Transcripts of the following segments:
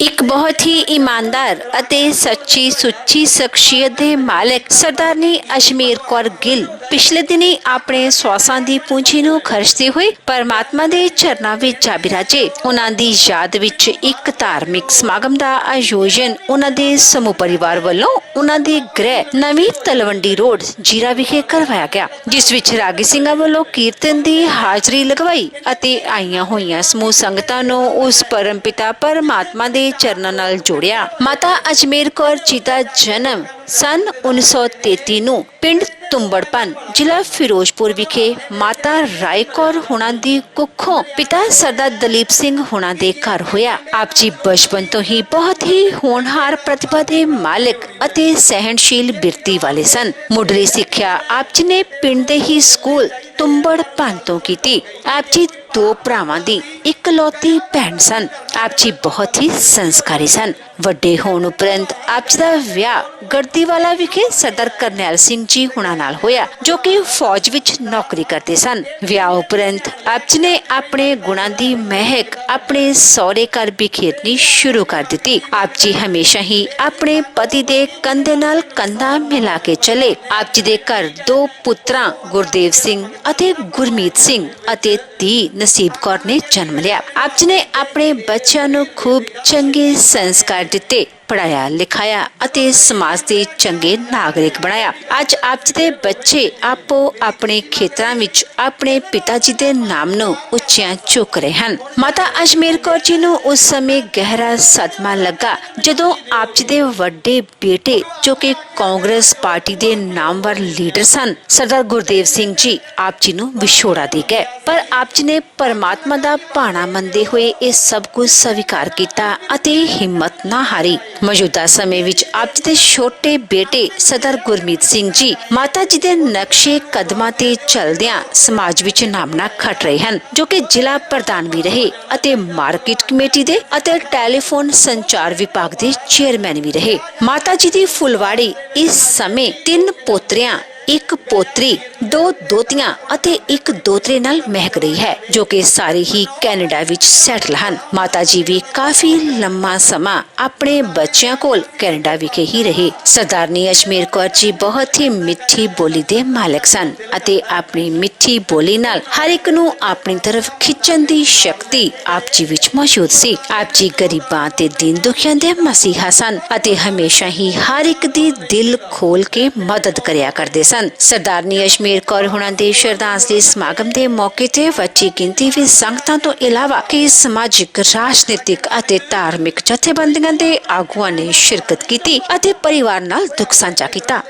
एक बहुत ही ईमानदार ਅਤੇ ਸੱਚੀ ਸੁੱਚੀ ਸ਼ਖਸੀਅਤ ਦੇ ਮਾਲਕ ਸਰਦਾਰਨੀ ਅਜਮੇਰ ਕੌਰ ਗਿੱਲ ਪਿਛਲੇ ਦਿਨੀ ਆਪਣੇ ਸਵਾਸਾਂ ਦੀ ਪੂੰਜੀ ਨੂੰ ਖਰਚਦੇ ਹੋਏ ਪਰਮਾਤਮਾ ਦੇ ਚਰਨਾਂ ਵਿੱਚ ਜਾ ਬਿਰਾਜੇ। ਉਹਨਾਂ ਦੀ ਯਾਦ ਵਿੱਚ ਇੱਕ ਧਾਰਮਿਕ ਸਮਾਗਮ ਦਾ ਆਯੋਜਨ ਉਹਨਾਂ ਦੇ ਸਮੂਹ ਪਰਿਵਾਰ ਵੱਲੋਂ ਉਹਨਾਂ ਦੇ ਗ੍ਰਹਿ ਨਵੀਂ ਤਲਵੰਡੀ ਰੋਡ ਜੀਰਾ ਵਿਖੇ ਕਰਵਾਇਆ ਗਿਆ, ਜਿਸ ਵਿੱਚ ਰਾਗੀ ਸਿੰਘਾਂ ਵੱਲੋਂ ਕੀਰਤਨ ਦੀ ਹਾਜ਼ਰੀ ਲਗਵਾਈ ਅਤੇ ਆਈਆਂ ਹੋਈਆਂ ਸਮੂਹ ਸੰਗਤਾਂ ਨੂੰ ਉਸ ਪਰਮ ਪਿਤਾ ਪਰਮਾਤਮਾ ਦੇ ਚਰਨਾਂ ਨਾਲ ਜੋੜਿਆ। ਮਾਤਾ ਅਜਮੇਰ ਕੌਰ ਜੀ ਦਾ ਜਨਮ सन 1933 ਨੂੰ ਪਿੰਡ ਤੁੰਬੜਪਨ ਜ਼ਿਲ੍ਹਾ ਫਿਰੋਜ਼ਪੁਰ ਵਿਖੇ ਮਾਤਾ ਰਾਏ ਕੌਰ ਹੁਣਾਂ ਦੀ ਕੁੱਖੋਂ ਪਿਤਾ ਸਰਦਾਰ ਦਲੀਪ ਸਿੰਘ ਹੁਣਾਂ ਦੇ ਘਰ ਹੋਇਆ। ਆਪ ਜੀ ਬਚਪਨ ਤੋਂ ਹੀ ਬਹੁਤ ਹੀ ਹੋਣਹਾਰ ਪ੍ਰਤਿਭਾ ਦੇ ਮਾਲਕ ਅਤੇ ਸਹਿਣਸ਼ੀਲ ਬਿਰਤੀ ਵਾਲੇ ਸਨ। ਮੁੱਢਲੀ ਸਿੱਖਿਆ ਆਪ ਜੀ ਨੇ ਪਿੰਡ ਦੇ ਹੀ ਸਕੂਲ ਤੁੰਬੜਪਨ ਤੋਂ ਕੀਤੀ। ਆਪ ਜੀ ਦੋ ਭਰਾਵਾਂ ਦੀ ਇਕਲੌਤੀ ਭੈਣ ਸਨ। ਆਪ ਜੀ ਬਹੁਤ ਹੀ ਸੰਸਕਾਰੀ ਸਨ। ਵੱਡੇ ਹੋਣ ਉਪਰੰਤ ਆਪ ਜੀ ਦਾ ਵਿਆਹ ਗੜਦੀਵਾਲਾ ਵਿਖੇ ਸਰਦਾਰ ਕਰਨੈਲ ਸਿੰਘ ਜੀ ਹੁਣਾਂ ਨਾਲ ਹੋਇਆ, ਜੋ ਕਿ ਫੌਜ ਵਿੱਚ ਨੌਕਰੀ ਕਰਦੇ ਸਨ। ਵਿਆਹ ਉਪਰੰਤ ਆਪ ਜੀ ਨੇ ਆਪਣੇ ਗੁਣਾਂ ਦੀ ਮਹਿਕ ਆਪਣੇ ਸਹੁਰੇ ਘਰ ਬਿਖੇਰਨੀ ਸ਼ੁਰੂ ਕਰ ਦਿੱਤੀ। ਆਪ ਜੀ ਹਮੇਸ਼ਾ ਹੀ ਆਪਣੇ ਪਤੀ ਦੇ ਕੰਧੇ ਨਾਲ ਕੰਧਾ ਮਿਲਾ ਕੇ ਚਲੇ। ਆਪ ਜੀ ਦੇ ਘਰ ਦੋ ਪੁੱਤਰਾਂ ਗੁਰਦੇਵ ਸਿੰਘ ਅਤੇ ਗੁਰਮੀਤ ਸਿੰਘ ਅਤੇ ਧੀ ਨਸੀਬ ਕੌਰ ਨੇ ਜਨਮ ਲਿਆ। ਆਪ ਜੀ ਨੇ ਆਪਣੇ ਬੱਚਿਆਂ ਨੂੰ ਖੂਬ ਚੰਗੇ ਸੰਸਕਾਰ ਦਿੱਤੇ, ਪੜਾਇਆ ਲਿਖਾਇਆ ਅਤੇ ਸਮਾਜ ਦੇ ਚੰਗੇ ਨਾਗਰਿਕ ਬਣਾਇਆ। ਅੱਜ ਆਪ ਜੀ ਦੇ ਬੱਚੇ ਆਪੋ ਆਪਣੇ ਖੇਤਰਾਂ ਵਿੱਚ ਆਪਣੇ ਪਿਤਾ ਜੀ ਦੇ ਨਾਮ ਨੂੰ ਉੱਚਿਆਂ ਚੁੱਕ ਰਹੇ ਹਨ। ਮਾਤਾ ਅਜਮੇਰ ਕੌਰ ਜੀ ਨੂੰ ਉਸ ਸਮੇਂ ਗਹਿਰਾ ਸਦਮਾ ਲੱਗਾ ਜਦੋਂ ਆਪ ਜੀ ਦੇ ਵੱਡੇ ਬੇਟੇ, ਜੋ ਕਿ ਕਾਂਗਰਸ ਪਾਰਟੀ ਦੇ ਨਾਮਵਰ ਲੀਡਰ ਸਨ, ਸਰਦਾਰ ਗੁਰਦੇਵ ਸਿੰਘ ਜੀ ਆਪ ਜੀ ਨੂੰ ਵਿਛੋੜਾ ਦੇ ਗਏ। ਪਰ ਆਪ ਜੀ ਨੇ ਪਰਮਾਤਮਾ ਦਾ ਭਾਣਾ ਮੰਨਦੇ ਹੋਏ ਇਹ ਸਭ ਕੁਝ ਸਵੀਕਾਰ ਕੀਤਾ ਅਤੇ ਹਿੰਮਤ ਨਾ ਹਾਰੀ। ਮੌਜੂਦਾ ਸਮੇਂ ਵਿੱਚ ਆਪ ਜੀ ਦੇ ਛੋਟੇ ਬੇਟੇ ਸਰਦਾਰ ਗੁਰਮੀਤ ਸਿੰਘ ਜੀ ਮਾਤਾ ਜੀ ਦੇ ਨਕਸ਼ੇ ਕਦਮਾਂ ਤੇ ਚੱਲਦਿਆਂ ਸਮਾਜ ਵਿੱਚ ਨਾਮਣਾ ਖੱਟ ਰਹੇ ਹਨ, ਜੋ ਕਿ ਜ਼ਿਲ੍ਹਾ ਪ੍ਰਧਾਨ ਵੀ ਰਹੇ ਅਤੇ ਮਾਰਕੀਟ ਕਮੇਟੀ ਦੇ ਅਤੇ ਟੈਲੀਫੋਨ ਸੰਚਾਰ ਵਿਭਾਗ ਦੇ ਚੇਅਰਮੈਨ ਵੀ ਰਹੇ। ਮਾਤਾ ਜੀ ਦੀ ਫੁਲਵਾੜੀ ਇਸ ਸਮੇਂ 3 ਪੋਤਰਿਆਂ, 1 ਪੋਤਰੀ, 2 ਦੋਤੀਆਂ ਅਤੇ 1 ਦੋਤਰੇ ਨਾਲ ਮਹਿਕ ਰਹੀ ਹੈ, ਜੋ ਕਿ ਸਾਰੇ ਹੀ ਕੈਨੇਡਾ ਵਿੱਚ ਸੈਟਲ ਹਨ। ਮਾਤਾ ਜੀ ਵੀ ਕਾਫੀ ਲੰਮਾ ਸਮਾਂ ਆਪਣੇ ਬੱਚਿਆਂ ਕੋਲ ਕੈਨੇਡਾ ਵਿਖੇ ਹੀ ਰਹੇ। ਸਰਦਾਰਨੀ ਅਜਮੇਰ ਕੌਰ ਜੀ ਬਹੁਤ ਹੀ ਮਿੱਠੀ ਬੋਲੀ ਦੇ ਮਾਲਕ ਸਨ ਅਤੇ ਆਪਣੀ ਮਿੱਠੀ ਬੋਲੀ ਨਾਲ ਹਰ ਇੱਕ ਨੂੰ ਆਪਣੀ ਤਰਫ ਖਿੱਚਣ ਦੀ ਸ਼ਕਤੀ ਆਪ ਜੀ ਵਿੱਚ ਮੌਜੂਦ ਸੀ। ਆਪ ਜੀ ਗਰੀਬਾਂ ਤੇ ਦੀਨ ਦੁਖੀਆਂ ਦੇ ਮਸੀਹਾ ਸਨ ਅਤੇ ਹਮੇਸ਼ਾ ਹੀ ਹਰ ਇੱਕ ਦੀ ਦਿਲ ਖੋਲ ਕੇ ਮਦਦ ਕਰਿਆ ਕਰਦੇ ਸਨ। ਸਰਦਾਰਨੀ ਅਜਮੇਰ ਕੌਰ ਹੁਣਾਂ ਦੇ ਸ਼ਰਧਾਂਜਲੀ ਸਮਾਗਮ ਦੇ ਮੌਕੇ ਤੇ ਵੱਡੀ ਗਿਣਤੀ ਵਿੱਚ ਸੰਗਤਾਂ ਤੋਂ ਇਲਾਵਾ ਕਈ ਸਮਾਜਿਕ, ਰਾਜਨੀਤਿਕ ਅਤੇ ਧਾਰਮਿਕ ਜਥੇਬੰਦੀਆਂ ਦੇ ਆਗੂਆਂ ਨੇ ਸ਼ਿਰਕਤ ਕੀਤੀ ਅਤੇ ਪਰਿਵਾਰ ਨਾਲ ਦੁੱਖ ਸਾਂਝਾ ਕੀਤਾ।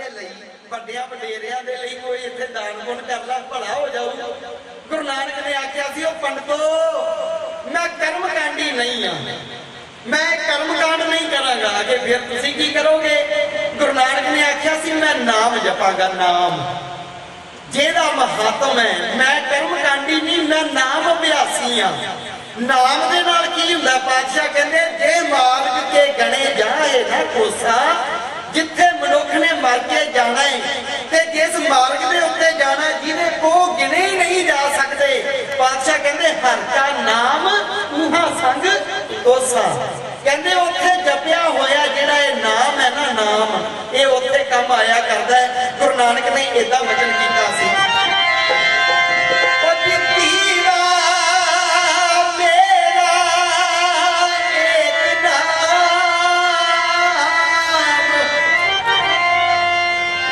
ਵੱਡਿਆਂ ਵਡੇਰਿਆਂ ਦੇ ਲਈ ਕੋਈ ਇੱਥੇ ਦਾਨ ਪੁੰਨ ਕਰ ਲਾ, ਭਲਾ ਹੋ ਜਾਊ। ਗੁਰੂ ਨਾਨਕ ਨੇ ਆਖਿਆ ਸੀ, ਉਹ ਪੰਡਤੋ ਮੈਂ ਕਰਮਕਾਂਡੀ ਨਹੀਂ ਆ, ਮੈਂ ਕਰਮਕਾਂਡ ਨਹੀਂ ਕਰਾਂਗਾ। ਅਗੇ ਫਿਰ ਤੁਸੀਂ ਕੀ ਕਰੋਗੇ? ਗੁਰੂ ਨਾਨਕ ਨੇ ਆਖਿਆ ਸੀ, ਮੈਂ ਨਾਮ ਜਪਾਂਗਾ। ਨਾਮ ਜਿਹਦਾ ਮਹੱਤਵ ਹੈ, ਮੈਂ ਕਰਮਕਾਂਡੀ ਨਹੀਂ, ਮੈਂ ਨਾਮ ਅਭਿਆਸੀ ਆ। ਨਾਮ ਦੇ ਨਾਲ ਕੀ ਹੁੰਦਾ? ਪਾਤਸ਼ਾਹ ਕਹਿੰਦੇ, ਜੇ ਮਾਰਗ ਕੇ ਗਣੇ ਜਾਏ ਨਾ ਕੋਸਾ, ਜਿੱਥੇ ਮਨੁੱਖ ਨੇ ਮਰ ਕੇ ਜਾਣਾ ਹੈ ਤੇ ਜਿਸ ਮਾਰਗ ਦੇ ਉੱਤੇ ਜਾਣਾ ਜਿਹਦੇ ਕੋ ਗਿਣੇ ਹੀ ਨਹੀਂ ਜਾ ਸਕਦੇ, ਪਾਤਸ਼ਾਹ ਕਹਿੰਦੇ ਹਰ ਕਾ ਨਾਮ ਉਹਾਂ ਸੰਗ ਕੋਸਾ। ਕਹਿੰਦੇ ਉੱਥੇ ਜਪਿਆ ਹੋਇਆ ਜਿਹੜਾ ਇਹ ਨਾਮ ਹੈ ਨਾ, ਨਾਮ ਇਹ ਉੱਥੇ ਕੰਮ ਆਇਆ ਕਰਦਾ ਹੈ। ਗੁਰੂ ਨਾਨਕ ਨੇ ਏਦਾਂ ਵਚਨ ਕੀਤਾ ਸੀ,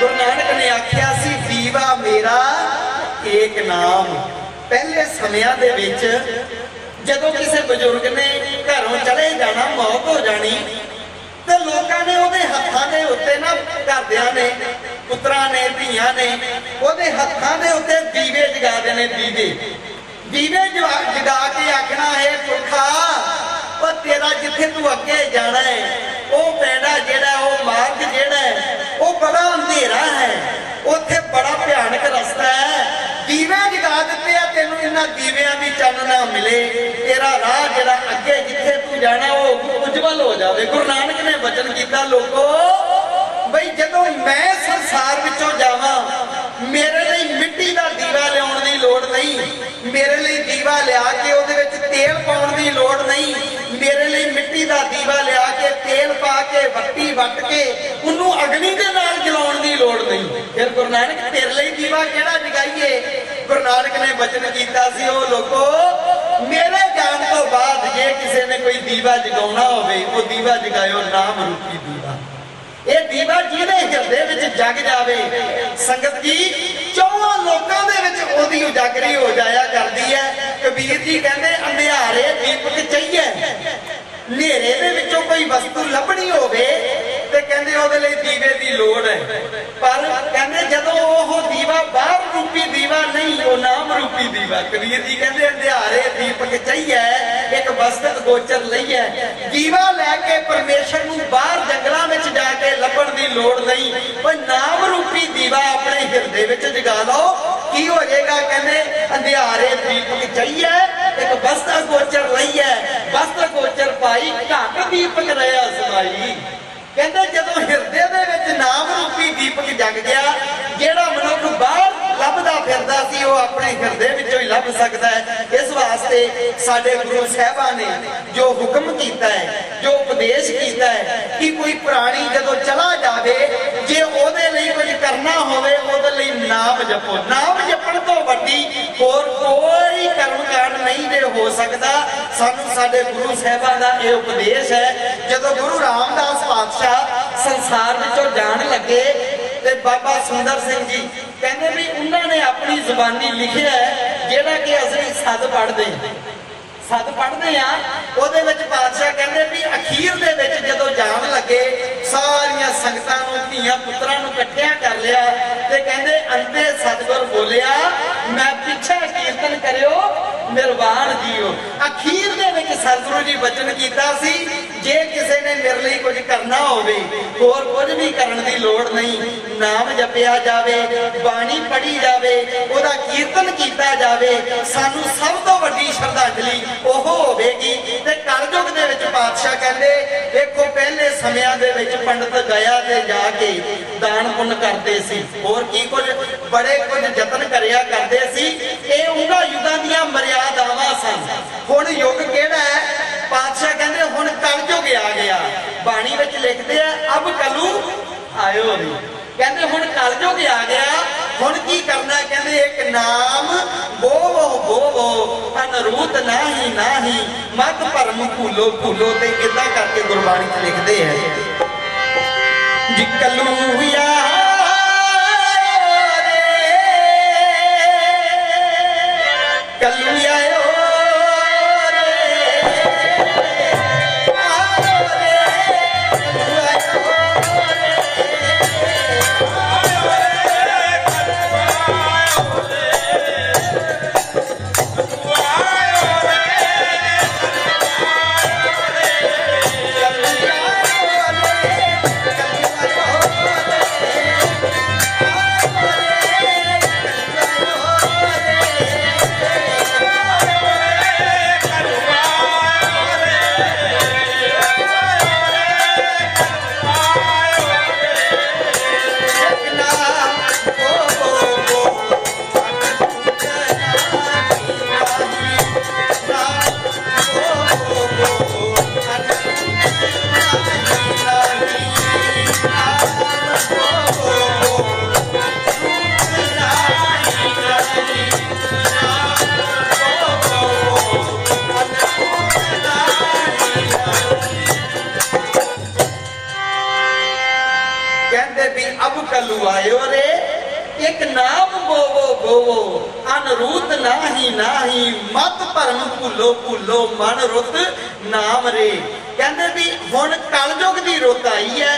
ਗੁਰੂ ਨਾਨਕ ਨੇ ਆਖਿਆ ਸੀ, ਦੀਵਾ ਮੇਰਾ ਏਕ ਨਾਮ। ਪਹਿਲੇ ਸਮਿਆਂ ਦੇ ਵਿੱਚ ਜਦੋਂ ਕਿਸੇ ਬਜ਼ੁਰਗ ਨੇ ਘਰੋਂ ਚਲੇ ਜਾਣਾ, ਮੌਤ ਹੋ ਜਾਣੀ, ਤੇ ਲੋਕਾਂ ਨੇ ਉਹਦੇ ਹੱਥਾਂ ਦੇ ਉੱਤੇ ਨਾ, ਘਰਦਿਆਂ ਨੇ, ਪੁੱਤਰਾਂ ਨੇ, ਧੀਆਂ ਨੇ ਉਹਦੇ ਹੱਥਾਂ ਦੇ ਉੱਤੇ ਦੀਵੇ ਜਗਾ ਦੇਣੇ। ਦੀਵੇ ਜਗਾ ਕੇ ਆਖਣਾ, ਹੈ ਪੁਰਖਾ, ਉਹ ਤੇਰਾ ਜਿੱਥੇ ਤੂੰ ਅੱਗੇ ਜਾਣਾ ਹੈ, ਉਹ ਪੈੜਾ ਜਿਹੜਾ, ਉਹ ਮਾਰਗ ਜਿਹੜਾ ਹੈ, ਉਹ ਬੜਾ ਅੰਧੇਰਾ ਹੈ, ਉੱਥੇ ਬੜਾ ਭਿਆਨਕ ਰਸਤਾ ਹੈ। ਦੀਵੇ ਜਗਾ ਦਿੱਤੇ ਆ, ਤੈਨੂੰ ਇਹਨਾਂ ਦੀਵਿਆਂ ਦੀ ਚਾਨਣਾ ਮਿਲੇ, ਤੇਰਾ ਰਾਹ ਜਿਹੜਾ ਅੱਗੇ ਜਿੱਥੇ ਤੂੰ ਜਾਣਾ ਉਹ ਉਜਵਲ ਹੋ ਜਾਵੇ। ਗੁਰੂ ਨਾਨਕ ਨੇ ਵਚਨ ਕੀਤਾ, ਲੋਕੋ ਬਈ ਜਦੋਂ ਮੈਂ ਸੰਸਾਰ ਵਿੱਚੋਂ ਜਾਵਾਂ, ਮੇਰੇ ਲਈ ਮਿੱਟੀ ਦਾ ਦੀਵਾ ਲਿਆਉਣ ਦੀ ਲੋੜ ਨਹੀਂ, ਮੇਰੇ ਲਈ ਦੀਵਾ ਲਿਆ ਕੇ ਉਹਦੇ ਵਿੱਚ ਤੇਲ ਪਾਉਣ ਦੀ ਲੋੜ ਨਹੀਂ, ਮੇਰੇ ਲਈ ਮਿੱਟੀ ਦਾ ਦੀਵਾ ਲਿਆ ਕੇ ਵੱਟੀ ਵੱਟ ਕੇ ਉਹਨੂੰ ਅਗਨੀ ਦੇ ਨਾਲ ਜਲਾਉਣ ਦੀ ਲੋੜ ਨਹੀਂ। ਫਿਰ ਗੁਰੂ ਨਾਨਕ ਤੇਰੇ ਲਈ ਦੀਵਾ ਕਿਹੜਾ ਜਗਾਈਏ? ਗੁਰੂ ਨਾਨਕ ਨੇ ਬਚਨ ਕੀਤਾ ਸੀ, ਉਹ ਲੋਕੋ ਮੇਰੇ ਜਾਣ ਤੋਂ ਬਾਅਦ ਜੇ ਕਿਸੇ ਨੇ ਕੋਈ ਦੀਵਾ ਜਗਾਉਣਾ ਹੋਵੇ ਉਹ ਦੀਵਾ ਜਗਾਇਓ ਨਾਮ ਰੂਪੀ ਦੀਵਾ। ਇਹ ਦੀਵਾ ਜਿਹਦੇ ਹਿਰਦੇ ਵਿੱਚ ਜਗ ਜਾਵੇ ਸੰਗਤ ਜੀ ਚੌਹਾਂ ਲੋਕਾਂ ਦੇ ਵਿੱਚ ਉਹਦੀ ਉਜਾਗਰੀ ਹੋ ਜਾਇਆ ਕਰਦੀ ਹੈ। ਕਬੀਰ ਜੀ ਕਹਿੰਦੇ ਅੰਧਿਆਰੇ ਦੀਪਕ ਚਾਹੀਏ, ਹਨੇਰੇ ਦੇ ਵਿੱਚੋਂ ਕੋਈ ਵਸਤੂ ਲੱਭਣੀ ਹੋਵੇ ਤੇ ਕਹਿੰਦੇ ਉਹਦੇ ਲਈ ਦੀਵੇ ਦੀ ਲੋੜ ਹੈ। ਪਰ ਕਹਿੰਦੇ ਜਦੋਂ ਉਹ ਦੀਵਾ ਬਾਹਰ ਰੂਪੀ ਦੀਵਾ ਨਹੀਂ, ਉਹ ਨਾਮ ਰੂਪੀ ਦੀਵਾ। ਕਬੀਰ ਜੀ ਕਹਿੰਦੇ ਅੰਧਿਆਰੇ ਦੀਪਕ ਚਾਹੀਏ, ਇੱਕ ਵਸਤ ਗੋਚਰ ਲਈਏ। ਦੀਵਾ ਲੈ ਕੇ ਪਰਮੇਸ਼ਰ ਨੂੰ ਬਾਹਰ ਜੰਗਲਾਂ ਵਿੱਚ ਜਾ ਕੇ ਲੱਭਣ ਦੀ ਲੋੜ ਨਹੀਂ, ਉਹ ਨਾਮ ਰੂਪੀ ਦੀਵਾ ਆਪਣੇ ਹਿਰਦੇ ਵਿੱਚ ਜਗਾ ਲਓ। ਕੀ ਹੋ ਜਾਏਗਾ? ਕਹਿੰਦੇ ਅੰਧਿਆਰੇ ਦੀਪਕ ਚਾਹੀਏ, ਇੱਕ ਵਸਤ ਗੋਚਰ ਲਈਏ। ਵਸਤ ਗੋਚਰ ਪਾਈ ਘਟ ਦੀਪਕ ਰਿਹਾ ਸਮਾਈ। ਕਹਿੰਦੇ ਜਦੋਂ ਹਿਰਦੇ ਦੇ ਵਿੱਚ ਨਾਮ ਰੂਪੀ ਦੀਪਕ ਜਗ ਗਿਆ, ਜਿਹੜਾ ਮਨੁੱਖ ਬਾਹਰ ਲੱਭਦਾ ਫਿਰਦਾ ਸੀ ਉਹ ਆਪਣੇ ਹਿਰਦੇ ਵਿੱਚੋਂ ਹੀ ਲੱਭ ਸਕਦਾ ਹੈ। ਇਸ ਵਾਸਤੇ ਸਾਡੇ ਗੁਰੂ ਸਾਹਿਬਾਨ ਨੇ ਜੋ ਹੁਕਮ ਕੀਤਾ ਹੈ, ਜੋ ਉਪਦੇਸ਼ ਕੀਤਾ ਹੈ ਕਿ ਕੋਈ ਪ੍ਰਾਣੀ ਜਦੋਂ ਚਲਾ ਜਾਵੇ ਜੇ ਉਹਦੇ ਲਈ ਕੁਝ ਕਰਨਾ ਹੋਵੇ ਉਹਦੇ ਲਈ ਨਾਮ ਜਪੋ। ਨਾਮ ਜਪਣ ਤੋਂ ਵੱਡੀ ਹੋਰ ਕੋਈ ਕਰਮ ਕਾਂਡ ਨਹੀਂ ਜੇ ਹੋ ਸਕਦਾ। ਸਾਨੂੰ ਸਾਡੇ ਗੁਰੂ ਸਾਹਿਬਾਨ ਦਾ ਇਹ ਉਪਦੇਸ਼ ਹੈ। ਜਦੋਂ ਗੁਰੂ ਰਾਮਦਾਸ ਪਾਤਸ਼ਾਹ ਸੰਸਾਰ ਵਿੱਚੋਂ ਜਾਣ ਲੱਗੇ ਤੇ ਬਾਬਾ ਸੁੰਦਰ ਸਿੰਘ ਜੀ ਕਹਿੰਦੇ ਵੀ ਉਹਨਾਂ ਨੇ ਆਪਣੀ ਜ਼ੁਬਾਨੀ ਲਿਖਿਆ ਹੈ, ਜਿਹੜਾ ਕਿ ਅਸੀਂ ਸਦ ਪੜ੍ਹਦੇ ਆ। ਉਹਦੇ ਵਿੱਚ ਪਾਤਸ਼ਾਹ ਕਹਿੰਦੇ ਵੀ ਅਖੀਰ ਦੇ ਵਿੱਚ ਜਦੋਂ ਜਾਣ ਲੱਗੇ ਸਾਰੀਆਂ ਸੰਗਤਾਂ ਨੂੰ ਧੀਆਂ ਪੁੱਤਰਾਂ ਨੂੰ ਇਕੱਠਿਆਂ ਕਰ ਲਿਆ ਤੇ ਕਹਿੰਦੇ ਅੰਤੇ ਸਤਿਗੁਰ ਬੋਲਿਆ ਮੈਂ ਪਿੱਛੇ ਕੀਰਤਨ ਕਰਿਓ ਨਿਰਵਾਣ ਜੀਓ। ਅਖੀਰ ਦੇ ਵਿੱਚ ਸਤਿਗੁਰੂ ਜੀ ਬਚਨ ਕੀਤਾ ਸੀ ਜੇ ਕਿਸੇ ਨੇ ਮੇਰੇ ਲਈ ਕੁਝ ਕਰਨਾ ਹੋਵੇ ਹੋਰ ਕੁਝ ਵੀ ਕਰਨ ਦੀ ਲੋੜ ਨਹੀਂ, ਨਾਮ ਜਪਿਆ ਜਾਵੇ, ਬਾਣੀ ਪੜ੍ਹੀ ਜਾਵੇ, ਉਹਦਾ ਕੀਰਤਨ ਕੀਤਾ ਜਾਵੇ। ਸਾਨੂੰ ਸਭ ਤੋਂ ਵੱਡੀ ਸ਼ਰਧਾਂਜਲੀ ਉਹ ਹੋਵੇਗੀ। ਤੇ ਕਲਯੁਗ ਦੇ ਵਿੱਚ ਪਾਤਸ਼ਾਹ ਕਹਿੰਦੇ ਦੇਖੋ ਪਹਿਲੇ ਸਮਿਆਂ ਦੇ ਵਿੱਚ ਪੰਡਤ ਗਿਆ ਤੇ ਜਾ ਕੇ ਦਾਨ ਪੁੰਨ ਕਰਦੇ ਸੀ, ਹੋਰ ਕੀ ਕੁਝ ਬੜੇ ਕੁਝ ਯਤਨ ਕਰਿਆ ਕਰਦੇ ਸੀ। ਇਹ ਉਹਨਾਂ ਯੁੱਗਾਂ ਦੀਆਂ ਮਰਿਆਦਾਵਾਂ ਸਨ। ਹੁਣ ਯੁੱਗ ਕਿਹੜਾ ਹੈ? ਪਾਤਸ਼ਾਹ ਕਹਿੰਦੇ ਹੁਣ ਕਲਯੁਗ ਆ ਗਿਆ। ਬਾਣੀ ਵਿੱਚ ਲਿਖਦੇ ਆ ਅਬ ਕਲੂ ਆਇਓ ਨੀ। ਕਹਿੰਦੇ ਹੁਣ ਕਲਯੁਗ ਆ ਗਿਆ, ਹੁਣ ਕੀ ਕਰਨਾ? ਕਹਿੰਦੇ ਇੱਕ ਨਾਮ ਬੋਵੋ ਬੋਵੋ ਅਨਰੂਤ ਨਾਹੀ ਨਾਹੀ ਮਤ ਭਰਮ ਭੂਲੋ ਭੂਲੋ। ਤੇ ਕਿੱਦਾਂ ਕਰਕੇ ਗੁਰਬਾਣੀ 'ਚ ਲਿਖਦੇ ਹੈ ਜੀ ਕਲੂ ਆਇਓ ਰੇ ਇੱਕ ਨਾਮ ਬੋਵੋ ਬੋਵੋ ਅਨਰੂਤ ਨਾਹੀ ਨਾਹੀ ਮਤ ਭਰਮ ਭੁੱਲੋ ਭੁੱਲੋ ਮਨ ਰੁੱਤ ਨਾਮ ਰੇ। ਕਹਿੰਦੇ ਵੀ ਹੁਣ ਕਲਯੁਗ ਦੀ ਰੁੱਤ ਆਈ ਹੈ,